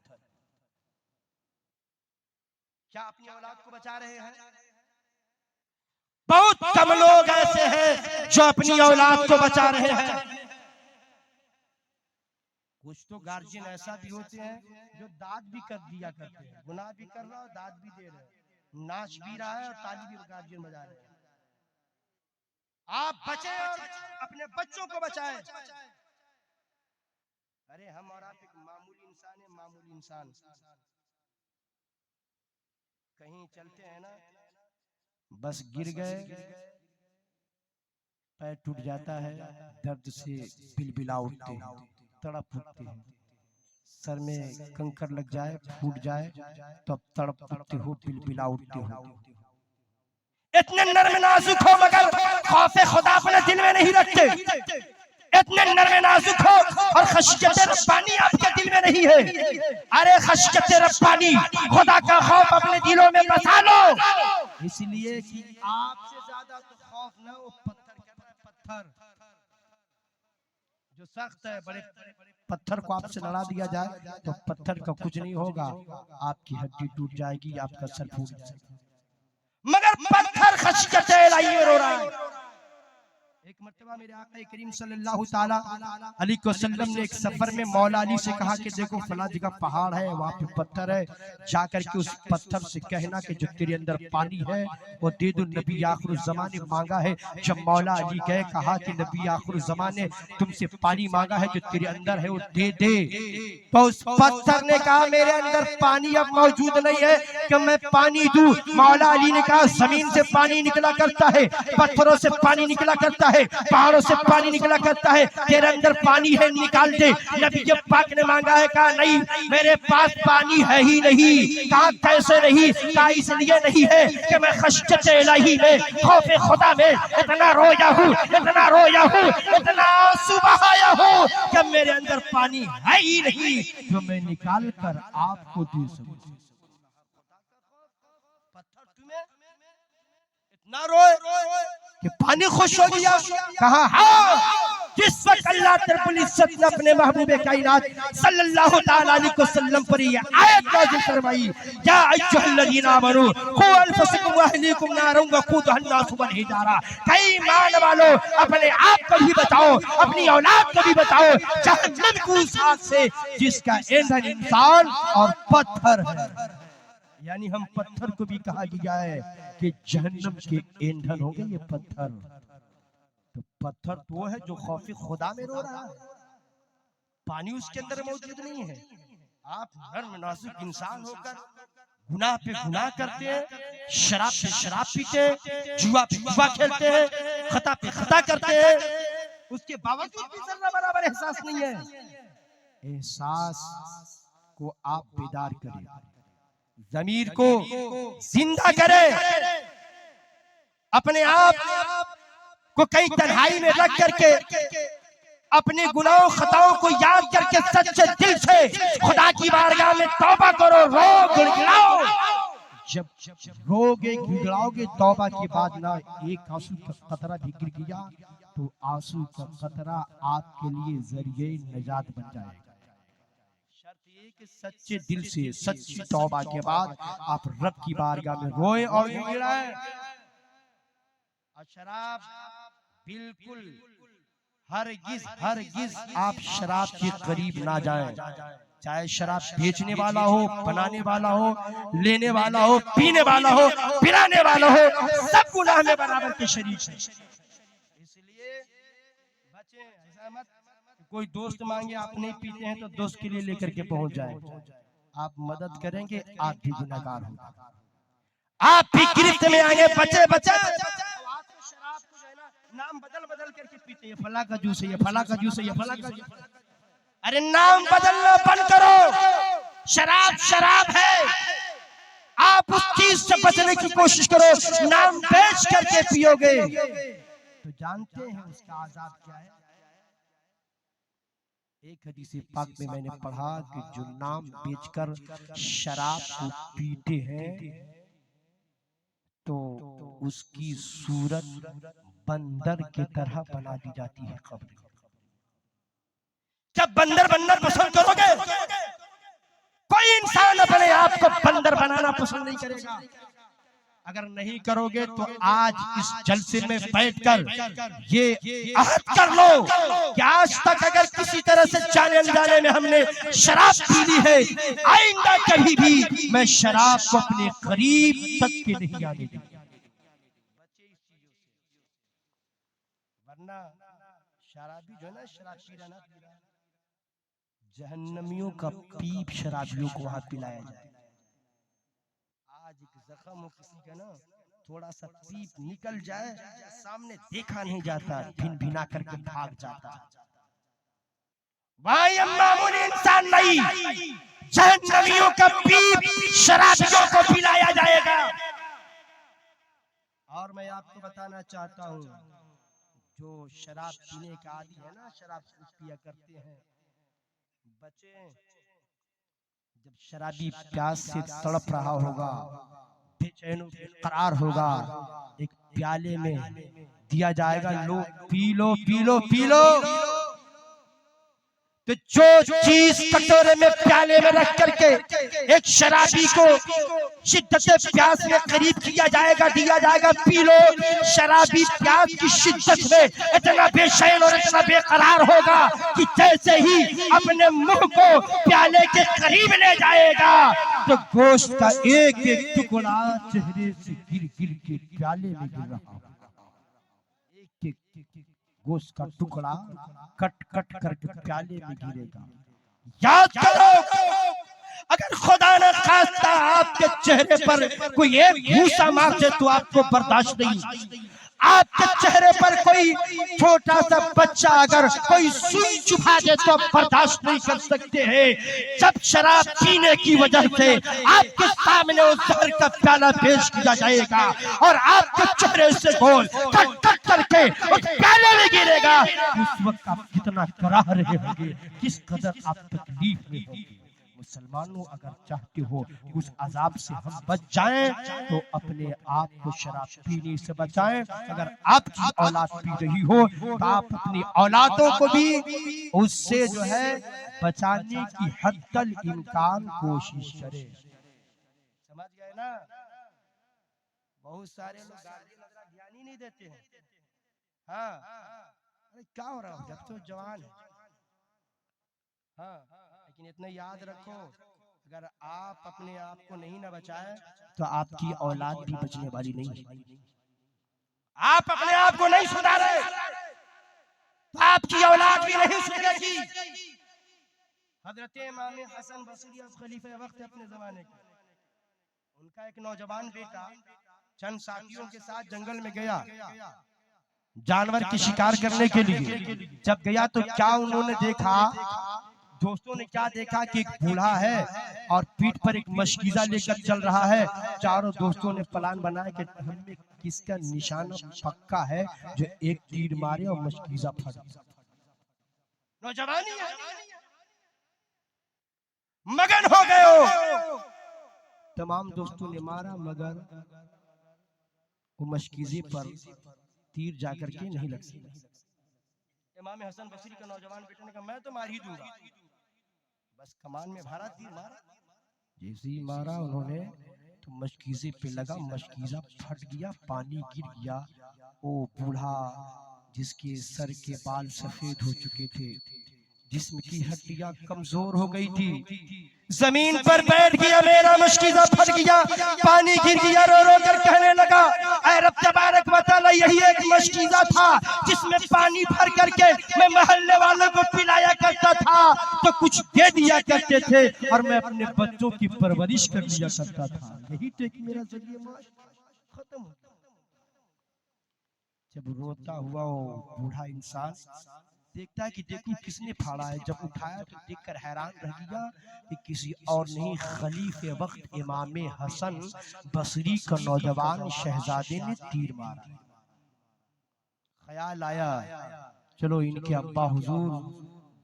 Speaker 1: क्या अपनी औलाद को बचा रहे हैं? बहुत कम लोग ऐसे हैं जो अपनी औलाद को बचा रहे हैं। कुछ तो गार्जियन ऐसा भी होते हैं जो दाद भी कर दिया करते हैं, गुनाह भी कर रहा है और दाद भी दे रहे हैं, नाच भी रहा है और ताली भी गार्जियन बजा रहे हैं। आप बचे और अपने बच्चों को बचाएं। अरे हम और आप एक मामूली इंसान है, मामूली इंसान, कहीं चलते हैं ना, बस गिर गए, पैर टूट जाता है, दर्द से बिलबिला उठते हैं, तड़प उठते हैं, सर में कंकर लग जाए, फूट जाए, तो अब तड़प उठते हो, बिलबिला उठते हो। इतने नर्म नाजुक हो मगर खौफे खुदा अपने दिल में नहीं रखते। इतने नर्म नाजुक हो और खशियत रब्बानी आपके दिल में नहीं है। अरे खशियत रब्बानी, खुदा का खौफ अपने दिलों में बसा लो, इसलिए कि आपसे ज्यादा तो खौफ न हो पत्थर जो सख्त है। बड़े पत्थर को आपसे लड़ा दिया जाए तो पत्थर का कुछ नहीं होगा, आपकी हड्डी टूट जाएगी, आपका सर फूट जाएगा, मगर पत्थर खशियत इलाही में रो रहा है। एक मर्तबा मेरे आका करीम सल्लल्लाहु ताला अलैहि वसल्लम ने एक सफर में मौला अली से कहा कि देखो फला जगह पहाड़ है, वहां पे पत्थर है, जाकर के उस पत्थर से कहना कि जो तेरे अंदर पानी है वो दे दो, नबी आखिर ज़माने मांगा है। जब मौला अली गए कहा कि नबी आखिर ज़माने तुमसे पानी मांगा है, जो तेरे अंदर है वो दे दे, तो उस पत्थर ने कहा मेरे अंदर पानी अब मौजूद नहीं है कि मैं पानी दूं। मौला अली ने कहा जमीन से पानी निकला करता है, पत्थरों से पानी निकला करता है, पहाड़ों से पानी निकला करता है, तेरे अंदर पानी है, निकाल दे। नबी जब पाक ने मांगा है, कहा नहीं मेरे पास पानी है ही नहीं। कहा कैसे नहीं? कहा इसलिए नहीं है कि मैं खशियत इलाही में, खौफे खुदा में इतना रोया हूँ, इतना रोया हूँ, इतना आंसू बहाया हूँ कि मेरे अंदर पानी है ही नहीं जो मैं निकाल कर आपको दे सकूं। पत्थर तुम्हें इतना रोए कि पानी खुश हो गया। कहा हाँ, जिस वक्त अल्लाह रब्बुल इज्जत ने अपने महबूब कायनात सल्लल्लाहु ताला अलैहि वसल्लम पर ये आयत नाज़िल फरमाई, या अय्युहल्लज़ीना आमनू खू अनफुसकुम व अहलीकुम नारन वक़ूदुहा अन्नास वल हिजारा, कई ईमान वालों अपने आप को भी बचाओ, अपनी औलाद को भी बचाओ जहन्नम की उस आग से जिसका ईंधन इंसान और पत्थर है। यानी हम पत्थर को भी कहा गया है कि जहन्नम के ईंधन होंगे ये पत्थर। तो पत्थर तो वो है जो खौफे खुदा में रो रहा है, पानी उसके अंदर मौजूद नहीं है। आप नर्म नाजुक इंसान होकर गुनाह पे गुनाह करते हैं, शराब पे शराब पीते हैं, जुआ पे जुआ खेलते हैं, खता पे खता करते हैं, उसके बावजूद भी जर्रा बराबर एहसास नहीं है। एहसास को आप बेदार करें, ज़मीर को जिंदा करे, अपने आप को कहीं तन्हाई में रख करके अपने गुनाहों खताओं को याद करके सच्चे दिल से खुदा की बारगाह में तौबा करो, रो गिड़गिड़ाओ। जब रोगे गिड़गिड़ाओगे तौबा के बाद ना एक आंसू का कतरा भी गिर गया तो आंसू का कतरा आपके लिए जरिए निजात बन जाएगा। कि सच्चे दिल से सच्ची तौबा के बाद आप रब की बारगाह में रोए और गिड़गिड़ाएं। और शराब बिल्कुल हरगिज आप शराब के करीब ना जाएं, चाहे शराब बेचने वाला हो, बनाने वाला हो, लेने वाला हो, पीने वाला हो, पिलाने वाला हो, सब गुनाह में बराबर के शरीक है। इसलिए बचें, ऐसा मत कोई दोस्त मांगे आप नहीं पीते हैं तो दोस्त के लिए लेकर के पहुंच जाए, आप मदद करेंगे आप भी गुनहगार हो, आप भी गिरफ्त में आएंगे। बचे बचे शराब को जो है ना नाम बदल बदल करके पीते हैं, फला का जूस है, ये फला का जूस है, ये फला का जूस। अरे नाम बदलना बंद करो, शराब शराब है, आप उस चीज से बचने की कोशिश करो। नाम बेच करके पियोगे तो जानते हैं उसका आजाद क्या है। एक हदीस पाक में मैंने पढ़ा कि जो नाम बेचकर शराब को पीते हैं तो उसकी सूरत बंदर की तरह बना दी जाती है कब्र। जब बंदर बनना पसंद करोगे, कोई इंसान अपने आप को बंदर बनाना पसंद नहीं करेगा। अगर नहीं करोगे तो आज इस जलसे में बैठकर ये अहद कर लो कि आज तक अगर किसी तरह से जाने अनजाने में हमने शराब पी ली है, आइंदा कभी भी मैं शराब को अपने करीब तक के नहीं आने दूंगा। वरना शराबी जो है ना, शराब पी रहा ना, जहन्नमियों का पीप शराबियों को वहां पिलाया जाए। आज एक जख्म हो किसी का ना, थोड़ा सा पीप निकल जाए, सामने देखा नहीं जाता, भिन भिना करके भाग जाता। भाई मामूली इंसान नहीं, जहन्नमियों का पीप शराबियों को पिलाया जाएगा। और मैं आपको बताना चाहता हूँ, जो शराब पीने का आदी है ना, शराब पिया करते हैं, बच्चे जब शराबी प्यास से तड़प रहा होगा, बेचैन करार होगा, एक प्याले में दिया जाएगा, लो P low P low P low. तो जो चीज कटोरे में प्याले में रख करके एक शराबी को शिद्दत प्यास में करीब किया जाएगा, दिया जाएगा, पी लो। शराबी प्यास की शिद्दत में इतना बेचैन और इतना बेकरार होगा कि जैसे ही अपने मुंह को प्याले के करीब ले जाएगा तो गोश्त का एक एक टुकड़ा चेहरे से गिर गिर के प्याले में गिर रहा होगा। एक एक गोश्त का टुकड़ा कट कट करके प्याले में गिरेगा। याद करो, अगर खुदा न खास्ता आपके चेहरे पर कोई एक घूसा मार दे तो आपको बर्दाश्त नहीं। आपके चेहरे पर कोई छोटा सा बच्चा अगर कोई सुई चुभा दे तो आप बर्दाश्त नहीं कर सकते हैं। जब शराब पीने की वजह से आपके सामने उस जहर का प्याला पेश किया जाएगा और आपके चेहरे से गोल कट कट करके उस प्याले में गिरेगा, उस वक्त आप कितना कराह रहे होंगे, किस कदर आप तकलीफ में होंगे। मुसलमानों, अगर चाहते हो उस अजाब से हम बच जाएं तो अपने आप को शराब पीने से बचाएं। अगर आपकी औलाद पी रही हो तो आप अपनी औलादों को भी उससे जो है बचाने की हद्दल इम्कान कोशिश करें। समझ गए ना? बहुत सारे लोग ध्यान ही नहीं देते हैं। हाँ, अरे क्या हो रहा है, जब तो जवान है। हाँ, लेकिन इतना याद रखो, अगर आप अपने आप को नहीं ना बचाए तो आपकी औलाद भी बचने वाली नहीं है। आप अपने आप को नहीं सुधारे तो आपकी औलाद भी नहीं सुधरेगी। हजरत इमाम हसन बसरी खलीफे वक्त अपने जमाने के, उनका एक नौजवान बेटा चंद साथियों के साथ जंगल में गया जानवर की शिकार करने के लिए। जब गया तो क्या उन्होंने देखा, दोस्तों ने क्या देखा कि एक बूढ़ा है और पीठ पर एक मशकीजा लेकर चल रहा है। चारों दोस्तों ने प्लान बनाया कि हमें किसका निशाना पक्का है जो एक तीर मारे और मशकीजा फट। नौजवानी है, मगन हो गए हो। तमाम दोस्तों ने मारा मगर वो मशकीजे पर तीर जाकर के नहीं लग सका। इमाम हसन बसरी का नौजवान बेटे ने कहा मैं तो मार ही दूंगा। बस कमान में भरा तीर मारा, जैसे ही मारा उन्होंने तो मशकीजे पे लगा, मशकीजा फट गया, पानी गिर गया। ओ बूढ़ा जिसके सर के बाल सफेद हो चुके थे, जिस्म की हड्डियां कमजोर हो गई थी, जमीन पर बैठ गया, मेरा मशकीजा फट गया, पानी गिर गया, रो रो कर कहने लगा ऐ रब तबारक व तआला, यही एक मशकीजा था जिसमें पानी भर करके मैं मोहल्ले वालों को पिलाया करता था, तो कुछ दे दिया करते थे और मैं अपने बच्चों की परवरिश कर लिया करता था। यही तो एक मेरा जरिए माश खत्म। जब रोता हुआ वो बूढ़ा इंसान देखता है कि देखो किसने फाड़ा है, जब उठाया तो देखकर हैरान रह गया कि किसी और नहीं, खलीफे वक्त इमाम हसन बसरी का नौजवान शहजादे ने तीर मारा। ख्याल आया चलो इनके अब्बा हुजूर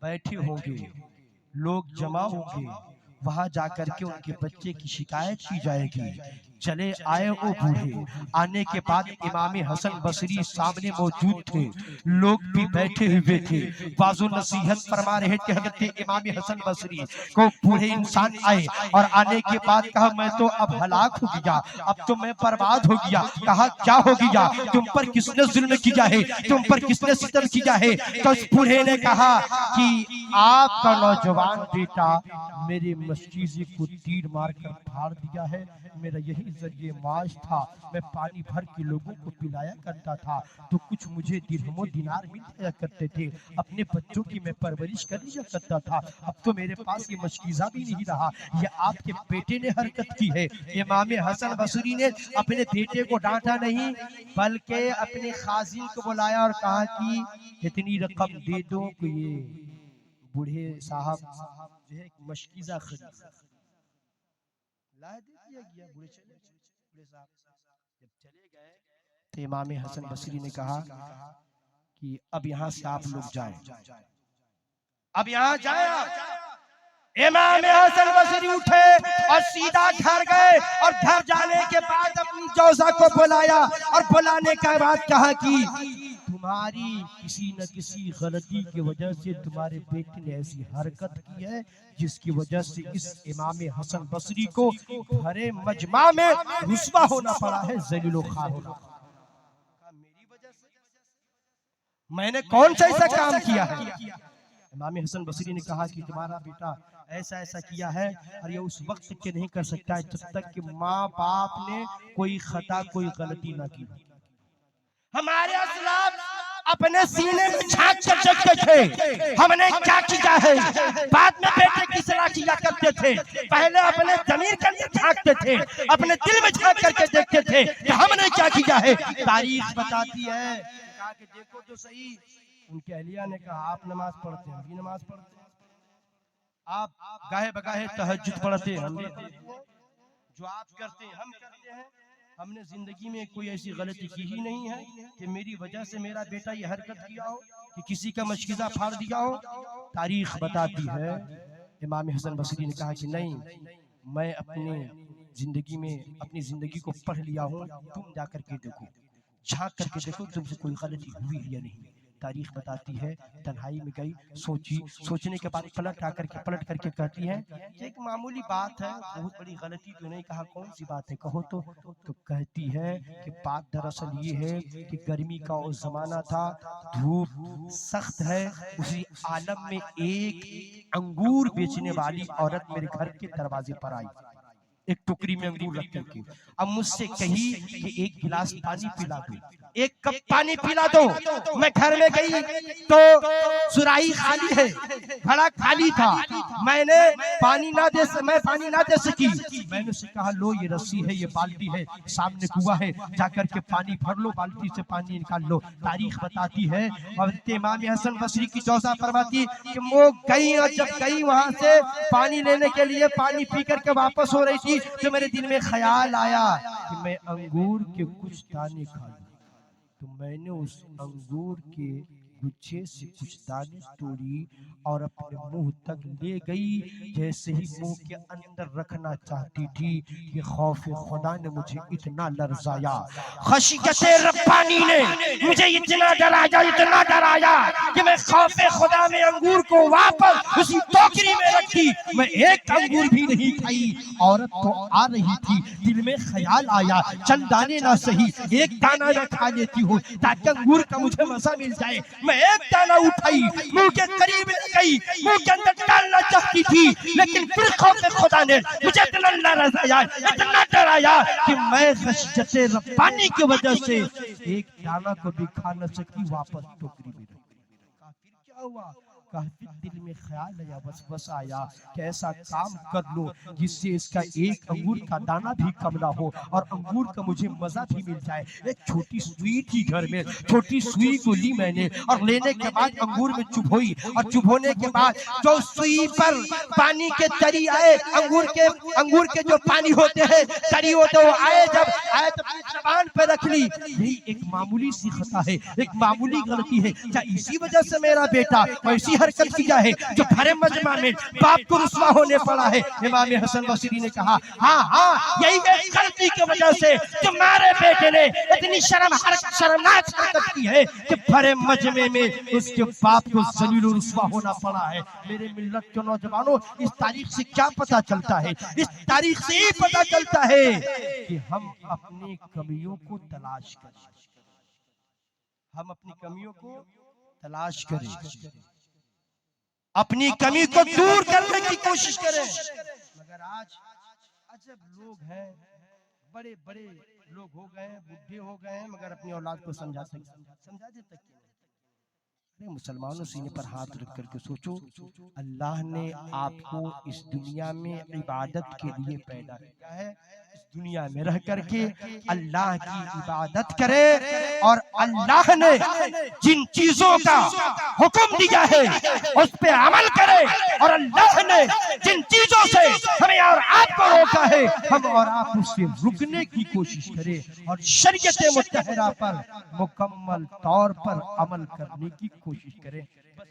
Speaker 1: बैठे होंगे, लोग जमा होंगे, वहां जाकर के उनके बच्चे की शिकायत की जाएगी। चले आए वो बूढ़े, आने के बाद इमाम हसन बसरी सामने मौजूद थे, लोग भी बैठे हुए थे, बाजू नसीहत फरमा रहे थे। हजरत इमाम हसन बसरी को बूढ़े इंसान आए और आने के बाद कहा मैं तो अब हलाक हो गया, अब तो मैं बर्बाद हो गया। कहा क्या हो गया, तुम पर किसने जुल्म किया है, तुम पर किसने सितम किया है? तो उस बूढ़े ने कहा कि आपका नौजवान बेटा मेरे मस्जिद को तीर मारकर फाड़ दिया है। मेरा यही जरिए माश था। मैं पानी भर के लोगों को पिलाया करता था तो कुछ मुझे दिरहमो दिनार मिल जाया करते थे। अपने बच्चों की मैं परवरिश कर लिया करता था। अब तो मेरे पास ये मशकीज़ा भी नहीं रहा। ये आपके बेटे ने हरकत की है। इमाम हसन बसरी ने अपने बेटे को डांटा नहीं बल्कि अपने खाजिन को बुलाया और कहा कि इतनी रकम दे दो कि ये बूढ़े साहब जो है मशकीज़ा खरीद ला दे दिया गया। बूढ़े साहब जब चले गए तो इमाम हसन बसरी ने कहा कि अब यहाँ से आप लोग जाएं, अब यहाँ जाए। इमाम हसन बसरी उठे और सीधा घर गए और घर जाने के बाद अपनी जौजा को बुलाया और बुलाने के बाद कहा कि तुम्हारी किसी न किसी गलती की वजह से तुम्हारे बेटे ने ऐसी हरकत की है जिसकी वजह से इस इमाम हसन बसरी को भरे मजमा में रुस्वा होना पड़ा है, जलीलो खार होना। मेरी वजह से मैंने कौन सा ऐसा काम किया है? इमाम हसन बसरी ने कहा कि तुम्हारा बेटा ऐसा ऐसा किया है और ये उस वक्त के नहीं कर सकता है जब तक कि माँ बाप ने कोई खता कोई गलती ना की। हमारे असलाफ अपने सीने में झांक कर देखते थे हमने क्या किया है, बाद में बेटे की सलाह किया करते थे। पहले अपने जमीर के अंदर झांकते थे, अपने दिल में झांक करके देखते थे कि हमने क्या किया है। तारीख बताती है, कहा कि देखो तो सही। उनके अहलिया ने कहा आप नमाज पढ़ते हैं, हम भी नमाज पढ़ते हैं, आप गाहे बगाहे तहज्जुद पढ़ते हैं, हम भी जो आप करते हैं हम करते हैं। हमने जिंदगी में कोई ऐसी गलती की ही नहीं है कि मेरी वजह से मेरा बेटा ये हरकत किया हो कि किसी का मशकीज़ा फाड़ दिया हो। तारीख बताती है, इमाम हसन बसरी ने कहा कि नहीं, मैं अपनी जिंदगी को पढ़ लिया हूँ, तुम जाकर के देखो, झांक करके देखो तुमसे कोई गलती हुई या नहीं। तारीख बताती है तन्हाई में गई, सोचने के बाद पलट करके कहती है कि एक मामूली बात है, बहुत बड़ी गलती तो नहीं। कहा कौन सी बात है, कहो तो कहती है कि बात दरअसल ये है कि गर्मी का वो जमाना था, धूप सख्त है, उसी आलम में एक अंगूर बेचने वाली औरत मेरे घर के दरवाजे पर आई, एक टोकरी में अंगूर रख करके। अब मुझसे कही कि एक गिलास पानी पिला दो, एक कप पानी पिला दो। मैं घर में गई तो सुराही खाली है, घड़ा खाली था। मैं पानी ना दे सकी। मैंने उससे कहा लो ये रस्सी है, ये बाल्टी है, सामने कुआं है, जाकर के पानी भर लो, बाल्टी से पानी निकाल लो। तारीख बताती है और इमाम हसन बसरी की चौसा फरमाती कि वो गई और जब गई वहां से पानी लेने के लिए, पानी पी करके वापस हो रही थी तो मेरे दिल में ख्याल आया कि मैं अंगूर के कुछ दाने खा लूं। तो मैंने उस अंगूर के गुच्छे से कुछ दाने तोड़ी और अपने मुंह तक ले गई। जैसे ही मुंह के अंदर रखना चाहती थी कि खौफ खुदा ने मुझे इतना लरज़ाया, खशियत रब्बानी ने मुझे इतना डराया कि मैं खौफ खुदा में अंगूर को वापस उसी टोकरी में रख दी। मैं एक अंगूर भी नहीं खाई। औरत तो आ रही थी, दिल में ख्याल आया चंद दाने ना सही एक दाना मैं खा लेती हूँ ताकि अंगूर का मुझे मजा मिल जाए। मैं एक दाना उठाई, मुंह के करीब ले गई, मुंह के अंदर डालना चाहती थी, लेकिन फिर खौफ खुदा ने मुझे इतना डराया कि मैं खशियत रब्बानी की वजह से एक दाना को भी खा न सकी, वापस टोकरी में। फिर क्या हुआ? काफी दिल में ख्याल आया, बस आया कि ऐसा काम कर लो जिससे इसका एक अंगूर का दाना भी कम ना हो और अंगूर का मुझे मजा भी मिल जाए। एक छोटी सुई थी घर में, छोटी सुई को ली मैंने और लेने के बाद अंगूर में चुभोई और चुभोने के बाद जो सुई पर पानी के तरी आए, अंगूर के जो पानी होते हैं तरी होते वो आए, जब आए तो अपनी जबान पे रख ली। यही एक मामूली सी खता है, एक मामूली गलती है। क्या इसी वजह से मेरा बेटा ऐसी हरकत किया है जो भरे मजमा में बाप को रुस्वा होने पड़ा है? इमाम हसन बसरी ने कहा हाँ यही एक गलती की वजह से तुम्हारे बेटे ने इतनी शर्मनाक हरकत की है कि भरे मजमे में उसके बाप को जलील और रुस्वा होना पड़ा है। मेरे मिल्लत के नौजवानों, इस तारीख से क्या पता चलता है? इस तारीख से ही पता चलता है कि हम अपनी कमियों को तलाश करें, हम अपनी कमियों को तलाश करें। अपनी कमी को दूर करने की कोशिश करें। मगर आज अजब लोग हैं, बड़े बड़े लोग हो गए हैं, बुढ़े हो गए हैं, मगर अपनी औलाद को समझा दे तक नहीं। अरे मुसलमानों, सीने पर हाथ रख करके सोचो, अल्लाह ने आपको इस दुनिया में इबादत के लिए पैदा किया है। इस दुनिया में रह करके अल्लाह की इबादत करे, और अल्लाह ने जिन चीजों का हुक्म दिया है उस पे अमल करे, और अल्लाह ने जिन चीजों से हमें और आपको रोका है हम और आप उससे रुकने की कोशिश करें, और शरीयत मुत्तहरा पर मुकम्मल तौर पर अमल करने की कोशिश करें। बस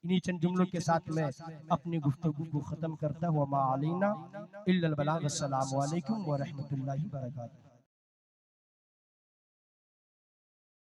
Speaker 1: इन्हीं चंद जुमलों के साथ मैं अपनी गुफ्तगू को खत्म करता हुआ मा अलैना इल्लल बलाग। अस्सलामु अलैकुम व रहमतुल्लाहि व बरकातहू।